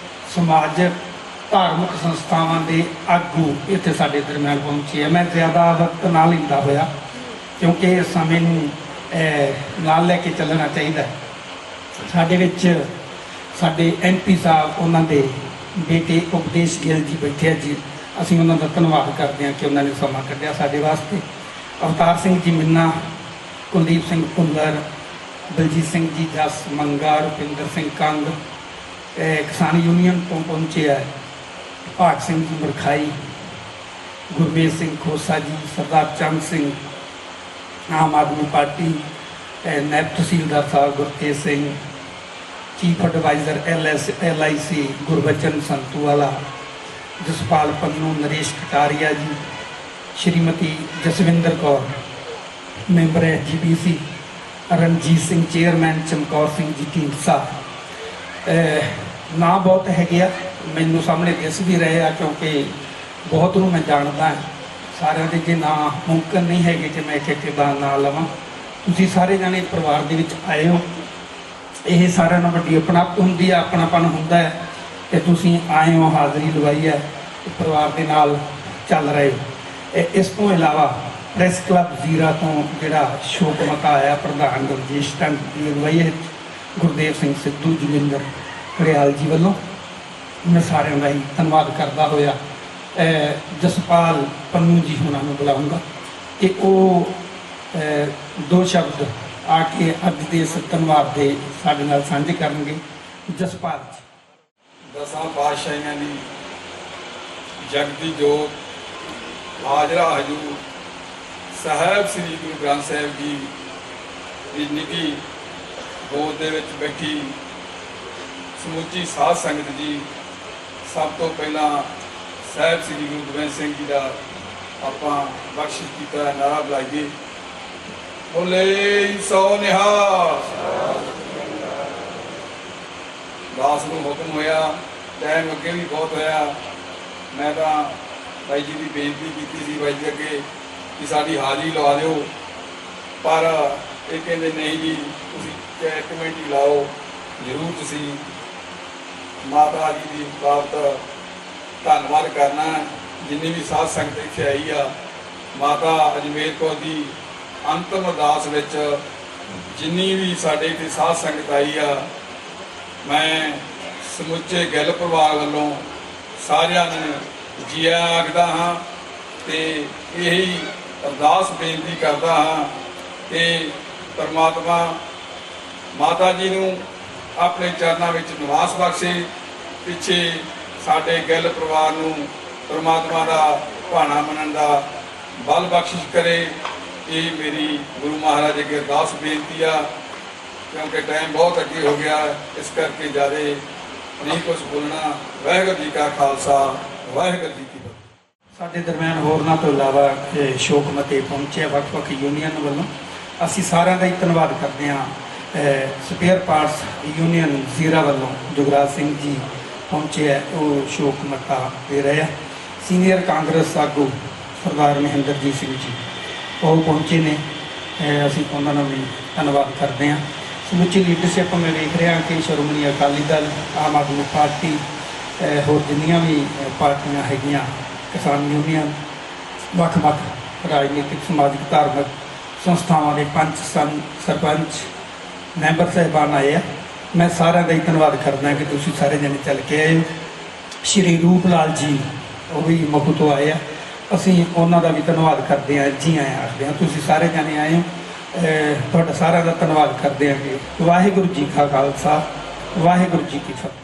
ਸਮਾਜਿਕ, ਧਾਰਮਿਕ ਸੰਸਥਾਵਾਂ ਦੇ ਆਗੂ ਇੱਥੇ ਸਾਡੇ ਦਰਮਿਆਨ ਪਹੁੰਚੇ ਆ। ਮੈਂ ਜ਼ਿਆਦਾ ਵਕਤ ਨਾ ਲੈਂਦਾ ਹੋਇਆ, ਕਿਉਂਕਿ ਇਸ ਸਮੇਂ ਨੂੰ ਨਾਲ ਲੈ ਕੇ ਚੱਲਣਾ ਚਾਹੀਦਾ। ਸਾਡੇ ਵਿੱਚ ਸਾਡੇ MP ਸਾਹਿਬ, ਉਹਨਾਂ ਦੇ ਬੇਟੇ ਉਪਦੇਸ਼ ਗਿੱਲ ਜੀ ਬੈਠੇ ਆ ਜੀ, ਅਸੀਂ ਉਹਨਾਂ ਦਾ ਧੰਨਵਾਦ ਕਰਦੇ ਹਾਂ ਕਿ ਉਹਨਾਂ ਨੇ ਸਮਾਂ ਕੱਢਿਆ ਸਾਡੇ ਵਾਸਤੇ। ਅਵਤਾਰ ਸਿੰਘ ਜੀ ਮਿੰਨਾ, ਕੁਲਦੀਪ ਸਿੰਘ ਭੁੱਲਰ, ਬਲਜੀਤ ਸਿੰਘ ਜੀ ਜਸ, ਮੰਗਾ, ਰੁਪਿੰਦਰ ਸਿੰਘ ਕੰਗ, ਕਿਸਾਨ ਯੂਨੀਅਨ ਤੋਂ ਪਹੁੰਚੇ ਹੈ, ਭਾਗ Singh ji ਮਰਖਾਈ, Gurmej Singh Khosa ji, Sardar Chand Singh Aam Aadmi Party, Naib Tehsildar Sahib Gurtej Singh, chief adviser LIC Gurbachan Santuwala, Jaspal Pannu, Naresh Kataria ji, Shrimati Jaswinder Kaur member SGPC, Ranjit Singh chairman, Chamkaur Singh ji Dhindsa. ਨਾਂ ਬਹੁਤ ਹੈਗੇ ਆ, ਮੈਨੂੰ ਸਾਹਮਣੇ ਦਿਸ ਵੀ ਰਹੇ ਆ ਕਿਉਂਕਿ ਬਹੁਤ ਨੂੰ ਮੈਂ ਜਾਣਦਾ। ਸਾਰਿਆਂ ਦੇ ਜੇ ਨਾਂ ਮੁਮਕਿਨ ਨਹੀਂ ਹੈਗੇ ਕਿ ਮੈਂ ਇੱਕ ਦਾ ਨਾਂ ਲਵਾਂ। ਤੁਸੀਂ ਸਾਰੇ ਜਾਣੇ ਪਰਿਵਾਰ ਦੇ ਵਿੱਚ ਆਏ ਹੋ, ਇਹ ਸਾਰਿਆਂ ਨਾਲ ਵੱਡੀ ਆਪਣਾਪਨ ਹੁੰਦੀ ਆ, ਆਪਣਾਪਨ ਹੁੰਦਾ ਹੈ ਕਿ ਤੁਸੀਂ ਆਏ ਹੋ, ਹਾਜ਼ਰੀ ਲਵਾਈ ਹੈ, ਪਰਿਵਾਰ ਦੇ ਨਾਲ ਚੱਲ ਰਹੇ ਹੋ। ਇਸ ਤੋਂ ਇਲਾਵਾ ਪ੍ਰੈਸ ਕਲੱਬ ਜ਼ੀਰਾ ਤੋਂ ਜਿਹੜਾ ਸ਼ੋਕ ਮਤਾ ਆਇਆ ਪ੍ਰਧਾਨ ਗੁਰਜੀਸ਼ ਚੰਦ ਦੀ ਅਗਵਾਈ ਹੇਠ ਗੁਰਦੇਵ ਸਿੰਘ ਸਿੱਧੂ, ਜੋਗਿੰਦਰ ਘੜਿਆਲ ਜੀ ਵੱਲੋਂ ਮੈਂ ਸਾਰਿਆਂ ਦਾ ਹੀ ਧੰਨਵਾਦ ਕਰਦਾ ਹੋਇਆ ਜਸਪਾਲ ਪੰਨੂ ਜੀ ਹੁਣਾਂ ਨੂੰ ਬੁਲਾਊਂਗਾ ਕਿ ਉਹ ਦੋ ਸ਼ਬਦ ਆ ਕੇ ਅੱਜ ਦੇ ਇਸ ਧੰਨਵਾਦ ਦੇ ਸਾਡੇ ਨਾਲ ਸਾਂਝੇ ਕਰਨਗੇ। ਜਸਪਾਲ ਜੀ। ਦਸਾਂ ਪਾਤਸ਼ਾਹੀਆਂ ਦੀ ਜਗਤੀ ਜੋਤ ਹਾਜ਼ਰਾ ਹਜ਼ੂਰ ਸਾਹਿਬ ਸ੍ਰੀ ਗੁਰੂ ਗ੍ਰੰਥ ਸਾਹਿਬ ਜੀ ਦੀ ਨਿੱਘੀ ਗੋਦ ਦੇ ਵਿੱਚ ਬੈਠੀ ਸਮੁੱਚੀ ਸਾਧ ਸੰਗਤ ਜੀ, ਸਭ ਤੋਂ ਪਹਿਲਾਂ ਸਾਹਿਬ ਸ੍ਰੀ ਗੁਰੂ ਗੋਬਿੰਦ ਸਿੰਘ ਜੀ ਦਾ ਆਪਾਂ ਬਖਸ਼ਿਸ਼ ਕੀਤਾ ਨਾਰਾ ਬੁਲਾਈਏ, ਬੋਲੇ ਸੋ ਨਿਹਾਲ। ਦਾਸ ਨੂੰ ਹੁਕਮ ਹੋਇਆ, ਟਾਈਮ ਅੱਗੇ ਵੀ ਬਹੁਤ ਹੋਇਆ, ਮੈਂ ਤਾਂ ਬਾਈ ਜੀ ਦੀ ਬੇਨਤੀ ਕੀਤੀ ਸੀ ਬਾਈ ਜੀ ਅੱਗੇ ਕਿ ਸਾਡੀ ਹਾਜ਼ਰੀ ਲਵਾ ਦਿਓ, ਪਰ ਇਹ ਕਹਿੰਦੇ ਨਹੀਂ ਜੀ ਤੁਸੀਂ ਕਮੇਟੀ ਲਾਓ। ਜ਼ਰੂਰ ਤੁਸੀਂ ਮਾਤਾ ਜੀ ਦੀ ਬਾਬਤ ਧੰਨਵਾਦ ਕਰਨਾ। ਜਿੰਨੀ ਵੀ ਸਾਧ ਸੰਗਤ ਇੱਥੇ ਆਈ ਆ, ਮਾਤਾ ਅਜਮੇਰ ਕੌਰ ਦੀ ਅੰਤਮ ਅਰਦਾਸ ਵਿੱਚ ਜਿੰਨੀ ਵੀ ਸਾਡੇ ਇੱਥੇ ਸਾਧ ਸੰਗਤ ਆਈ ਆ, ਮੈਂ ਸਮੁੱਚੇ ਗਿੱਲ ਪਰਿਵਾਰ ਵੱਲੋਂ ਸਾਰਿਆਂ ਨੂੰ ਜੀ ਆਇਆਂ ਆਖਦਾ ਹਾਂ ਤੇ ਇਹੀ ਅਰਦਾਸ ਬੇਨਤੀ ਕਰਦਾ ਹਾਂ ਕਿ ਪਰਮਾਤਮਾ ਮਾਤਾ ਜੀ ਨੂੰ ਆਪਣੇ ਚਰਨਾਂ ਵਿੱਚ ਨਿਵਾਸ ਬਖਸ਼ੇ। ਪਿੱਛੇ ਸਾਡੇ ਗਿੱਲ ਪਰਿਵਾਰ ਨੂੰ ਪਰਮਾਤਮਾ ਦਾ ਭਾਣਾ ਮੰਨਣ ਦਾ ਬਲ ਬਖਸ਼ਿਸ਼ ਕਰੇ। ਇਹ ਮੇਰੀ ਗੁਰੂ ਮਹਾਰਾਜ ਅੱਗੇ ਅਰਦਾਸ ਬੇਨਤੀ ਆ, ਕਿਉਂਕਿ ਟਾਈਮ ਬਹੁਤ ਅੱਗੇ ਹੋ ਗਿਆ, ਇਸ ਕਰਕੇ ਜ਼ਿਆਦਾ ਨਹੀਂ ਕੁਝ ਬੋਲਣਾ। ਵਾਹਿਗੁਰੂ ਜੀ ਕਾ ਖਾਲਸਾ, ਵਾਹਿਗੁਰੂ ਜੀ ਕੀ ਫਤਿਹ। ਸਾਡੇ ਦਰਮਿਆਨ ਹੋਰਨਾਂ ਤੋਂ ਇਲਾਵਾ ਸ਼ੋਕ ਮਤੇ ਪਹੁੰਚੇ ਵੱਖ-ਵੱਖ ਯੂਨੀਅਨ ਵੱਲੋਂ, ਅਸੀਂ ਸਾਰਿਆਂ ਦਾ ਹੀ ਧੰਨਵਾਦ ਕਰਦੇ ਹਾਂ। ਸਪੇਅਰ ਪਾਰਟਸ ਯੂਨੀਅਨ ਜ਼ੀਰਾ ਵੱਲੋਂ ਜੁਗਰਾਜ ਸਿੰਘ ਜੀ ਪਹੁੰਚੇ ਹੈ, ਉਹ ਸ਼ੋਕ ਮਤਾ ਦੇ ਰਹੇ ਆ। ਸੀਨੀਅਰ ਕਾਂਗਰਸ ਆਗੂ ਸਰਦਾਰ ਮਹਿੰਦਰਜੀਤ ਸਿੰਘ ਜੀ ਉਹ ਪਹੁੰਚੇ ਨੇ, ਅਸੀਂ ਉਹਨਾਂ ਦਾ ਵੀ ਧੰਨਵਾਦ ਕਰਦੇ ਹਾਂ। ਸਮੁੱਚੀ ਲੀਡਰਸ਼ਿਪ ਮੈਂ ਵੇਖ ਰਿਹਾ ਕਿ ਸ਼੍ਰੋਮਣੀ ਅਕਾਲੀ ਦਲ, ਆਮ ਆਦਮੀ ਪਾਰਟੀ, ਹੋਰ ਜਿੰਨੀਆਂ ਵੀ ਪਾਰਟੀਆਂ ਹੈਗੀਆਂ, ਕਿਸਾਨ ਯੂਨੀਅਨ, ਵੱਖ-ਵੱਖ ਰਾਜਨੀਤਿਕ, ਸਮਾਜਿਕ, ਧਾਰਮਿਕ ਸੰਸਥਾਵਾਂ ਦੇ ਪੰਚ, ਸਰਪੰਚ, ਮੈਂਬਰ ਸਾਹਿਬਾਨ ਆਏ ਆ। ਮੈਂ ਸਾਰਿਆਂ ਦਾ ਹੀ ਧੰਨਵਾਦ ਕਰਦਾ ਕਿ ਤੁਸੀਂ ਸਾਰੇ ਜਣੇ ਚੱਲ ਕੇ ਆਏ ਹੋ। ਸ਼੍ਰੀ ਰੂਪ ਲਾਲ ਜੀ ਉਹ ਵੀ ਮਖੂ ਤੋਂ ਆਏ ਆ, ਅਸੀਂ ਉਹਨਾਂ ਦਾ ਵੀ ਧੰਨਵਾਦ ਕਰਦੇ ਹਾਂ, ਜੀ ਆਇਆਂ ਆਖਦੇ ਹਾਂ। ਤੁਸੀਂ ਸਾਰੇ ਜਣੇ ਆਏ ਹੋ, ਤੁਹਾਡਾ ਸਾਰਿਆਂ ਦਾ ਧੰਨਵਾਦ ਕਰਦੇ ਹਾਂ ਕਿ ਵਾਹਿਗੁਰੂ ਜੀ ਕਾ ਖਾਲਸਾ, ਵਾਹਿਗੁਰੂ ਜੀ ਕੀ ਫਤਿਹ।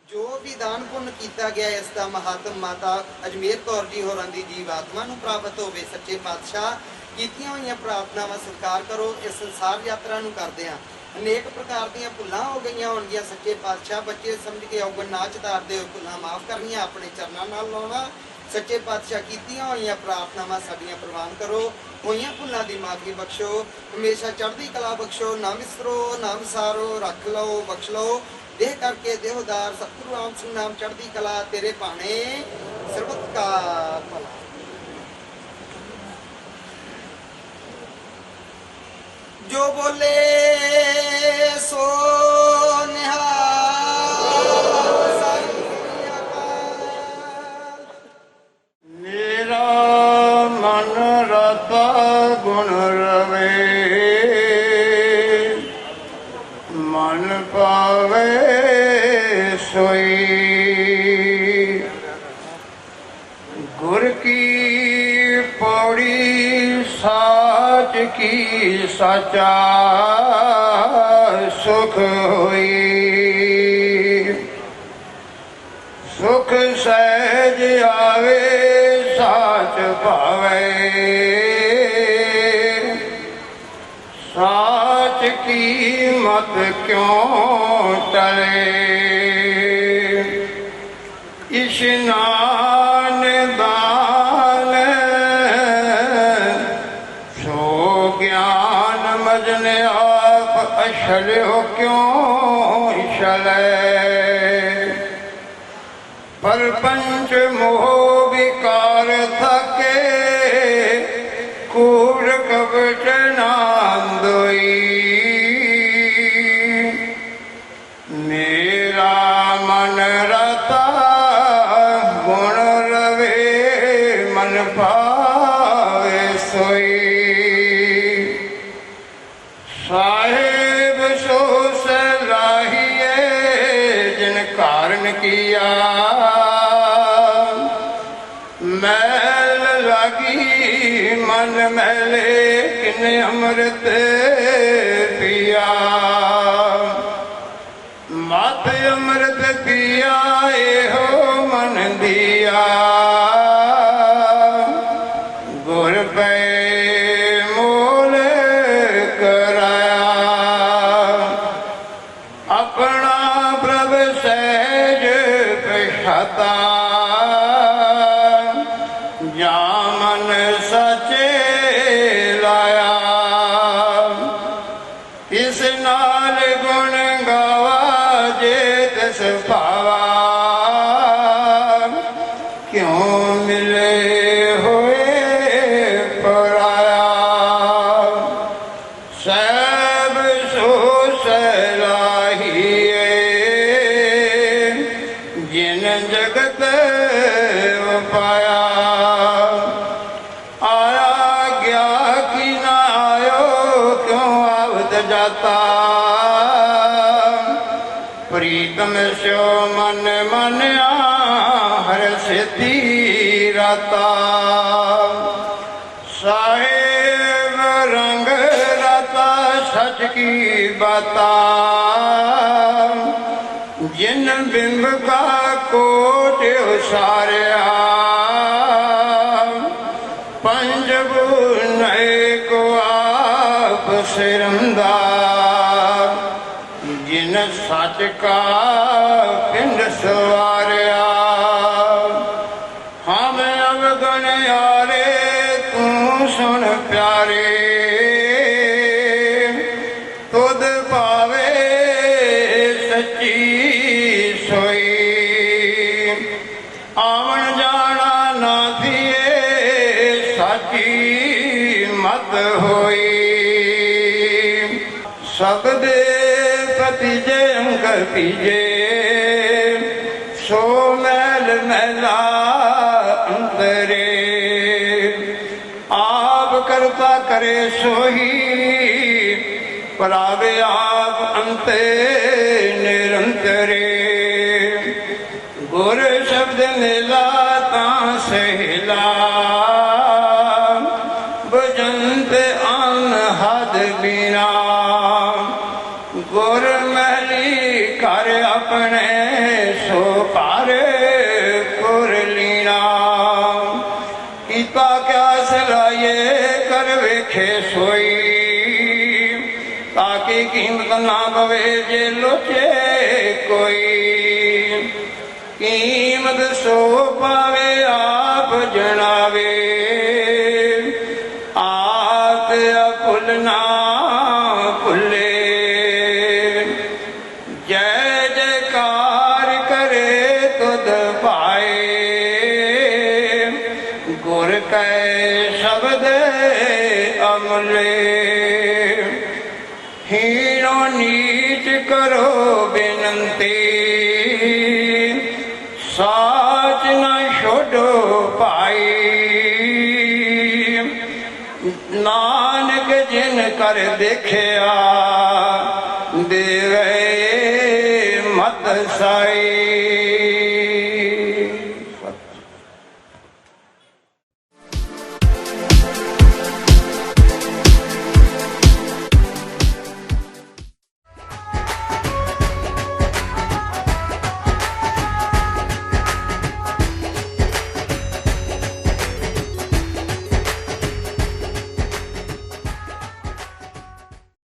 ਜੋ ਵੀ ਦਾਨ ਪੁੰਨ ਕੀਤਾ ਗਿਆ, ਇਸ ਦਾ ਮਹਾਤਮ ਮਾਤਾ ਅਜਮੇਰ ਕੌਰ ਜੀ ਹੋਰਾਂ ਦੀ ਜੀਵ ਆਤਮਾ ਨੂੰ ਪ੍ਰਾਪਤ ਹੋਵੇ। ਸੱਚੇ ਪਾਤਸ਼ਾਹ ਕੀਤੀਆਂ ਹੋਈਆਂ ਪ੍ਰਾਰਥਨਾਵਾਂ ਸਵੀਕਾਰ ਕਰੋ। ਇਸ ਸੰਸਾਰ ਯਾਤਰਾ ਨੂੰ ਕਰਦੇ ਹਾਂ, ਅਨੇਕ ਪ੍ਰਕਾਰ ਦੀਆਂ ਭੁੱਲਾਂ ਹੋ ਗਈਆਂ ਹੋਣਗੀਆਂ। ਸੱਚੇ ਪਾਤਸ਼ਾਹ ਬੱਚੇ ਸਮਝ ਕੇ ਔਗਣ ਨਾ ਚਤਾਰਦੇ ਹੋਏ ਭੁੱਲਾਂ ਮਾਫ ਕਰਨੀਆਂ, ਆਪਣੇ ਚਰਨਾਂ ਨਾਲ ਲਾਉਣਾ। ਸੱਚੇ ਪਾਤਸ਼ਾਹ ਕੀਤੀਆਂ ਹੋਈਆਂ ਪ੍ਰਾਰਥਨਾਵਾਂ ਸਾਡੀਆਂ ਪ੍ਰਵਾਨ ਕਰੋ, ਹੋਈਆਂ ਭੁੱਲਾਂ ਦੀ ਮਾਫੀ ਬਖਸ਼ੋ, ਹਮੇਸ਼ਾ ਚੜ੍ਹਦੀ ਕਲਾ ਬਖਸ਼ੋ। ਨਾ ਵਿਸਰੋ, ਨਾ ਵਿਸਾਰੋ, ਰੱਖ ਲਓ, ਬਖਸ਼ ਲਓ। ਦੇਹ ਕਰਕੇ ਦੇਹਦਾਰ ਸਤਿਗੁਰੂ ਰਾਮ ਸਿੰਘ ਨਾਮ ਚੜ੍ਹਦੀ ਕਲਾ, ਤੇਰੇ ਭਾਣੇ ਸਰਬਤ ਕਾ ਭਲਾ। ਜੋ ਬੋਲੇ ਸੋ ਨਿਹਾਲ। ਮੇਰਾ ਮਨ ਰਤਾ ਗੁਣ ਰਵੇ, ਮਨ ਪਾਵੇ ਸੋਈ। ਗੁਰ ਕੀ ਪੌੜੀ ਸਾਚ ਕੀ ਸਾਚਾ ਸੁਖ ਹੋਈ। ਸੁਖ ਸਹਿਜ ਆਵੇ ਸਾਚ ਭਾਵੇ, ਸਾਚ ਕੀ ਮਤ ਕਿਉਂ ਟਲੇ। ਇਸ਼ਨਾਨ ਦਾਨ ਸੋ ਗਿਆਨ ਮਜਨਿਆ छलो क्यों छले परपंच मोह विकार थके कूड़ कपट नांदोई मेरा मन रता गुण रवे मन पावे सोई साहेब सो सलाहिए जिन कारण किया मैल लगी मन मैले किन अमृत पिया मत अमृत पिया हो मन दिया गुर पे मोल कराया अपना प्रभ सहज पछाता जा मन सचे लाया इस नाल गुण गावा जे तिस पावा क्यों मिले होए पराया सब सो सलाहिए जिन जगत पाया आया गया कि न आयो क्यों आवत जाता प्रीतम स्यो मन मन हर सिद्धि राता साहेब रंग राता सच की बाता जिन बिंब का कोट उसारिया पंजबू नए को आप सिरंदा जिन सच का पिंड सवारिया हम अवगण यारे तू सुन प्यारे तुद पावे सच्ची सोई आवन जाना ना थिए साची मत होई सबदे पतिजे अंग पीजे सो मैल मैला अंतरे आप करता करे सोही परावे आप अंते निरंतरे गुर शब्द मिला ता सहेला भजंत अन हद बिना गुर महली कर अपने सो पार पुर लीना कीता क्या सलाये कर वेखे सोई ताकि कीमत ना पवे जे लोचे कोई कीमत सो पावे आप जनावे आत अपुल ना भुले जय जयकार करे तुद पाए गुर कै शब्द अमले हीनो नीच करो बेनंती साच न छोड़ो पाई नानक जिन कर देखिया देवे मत साई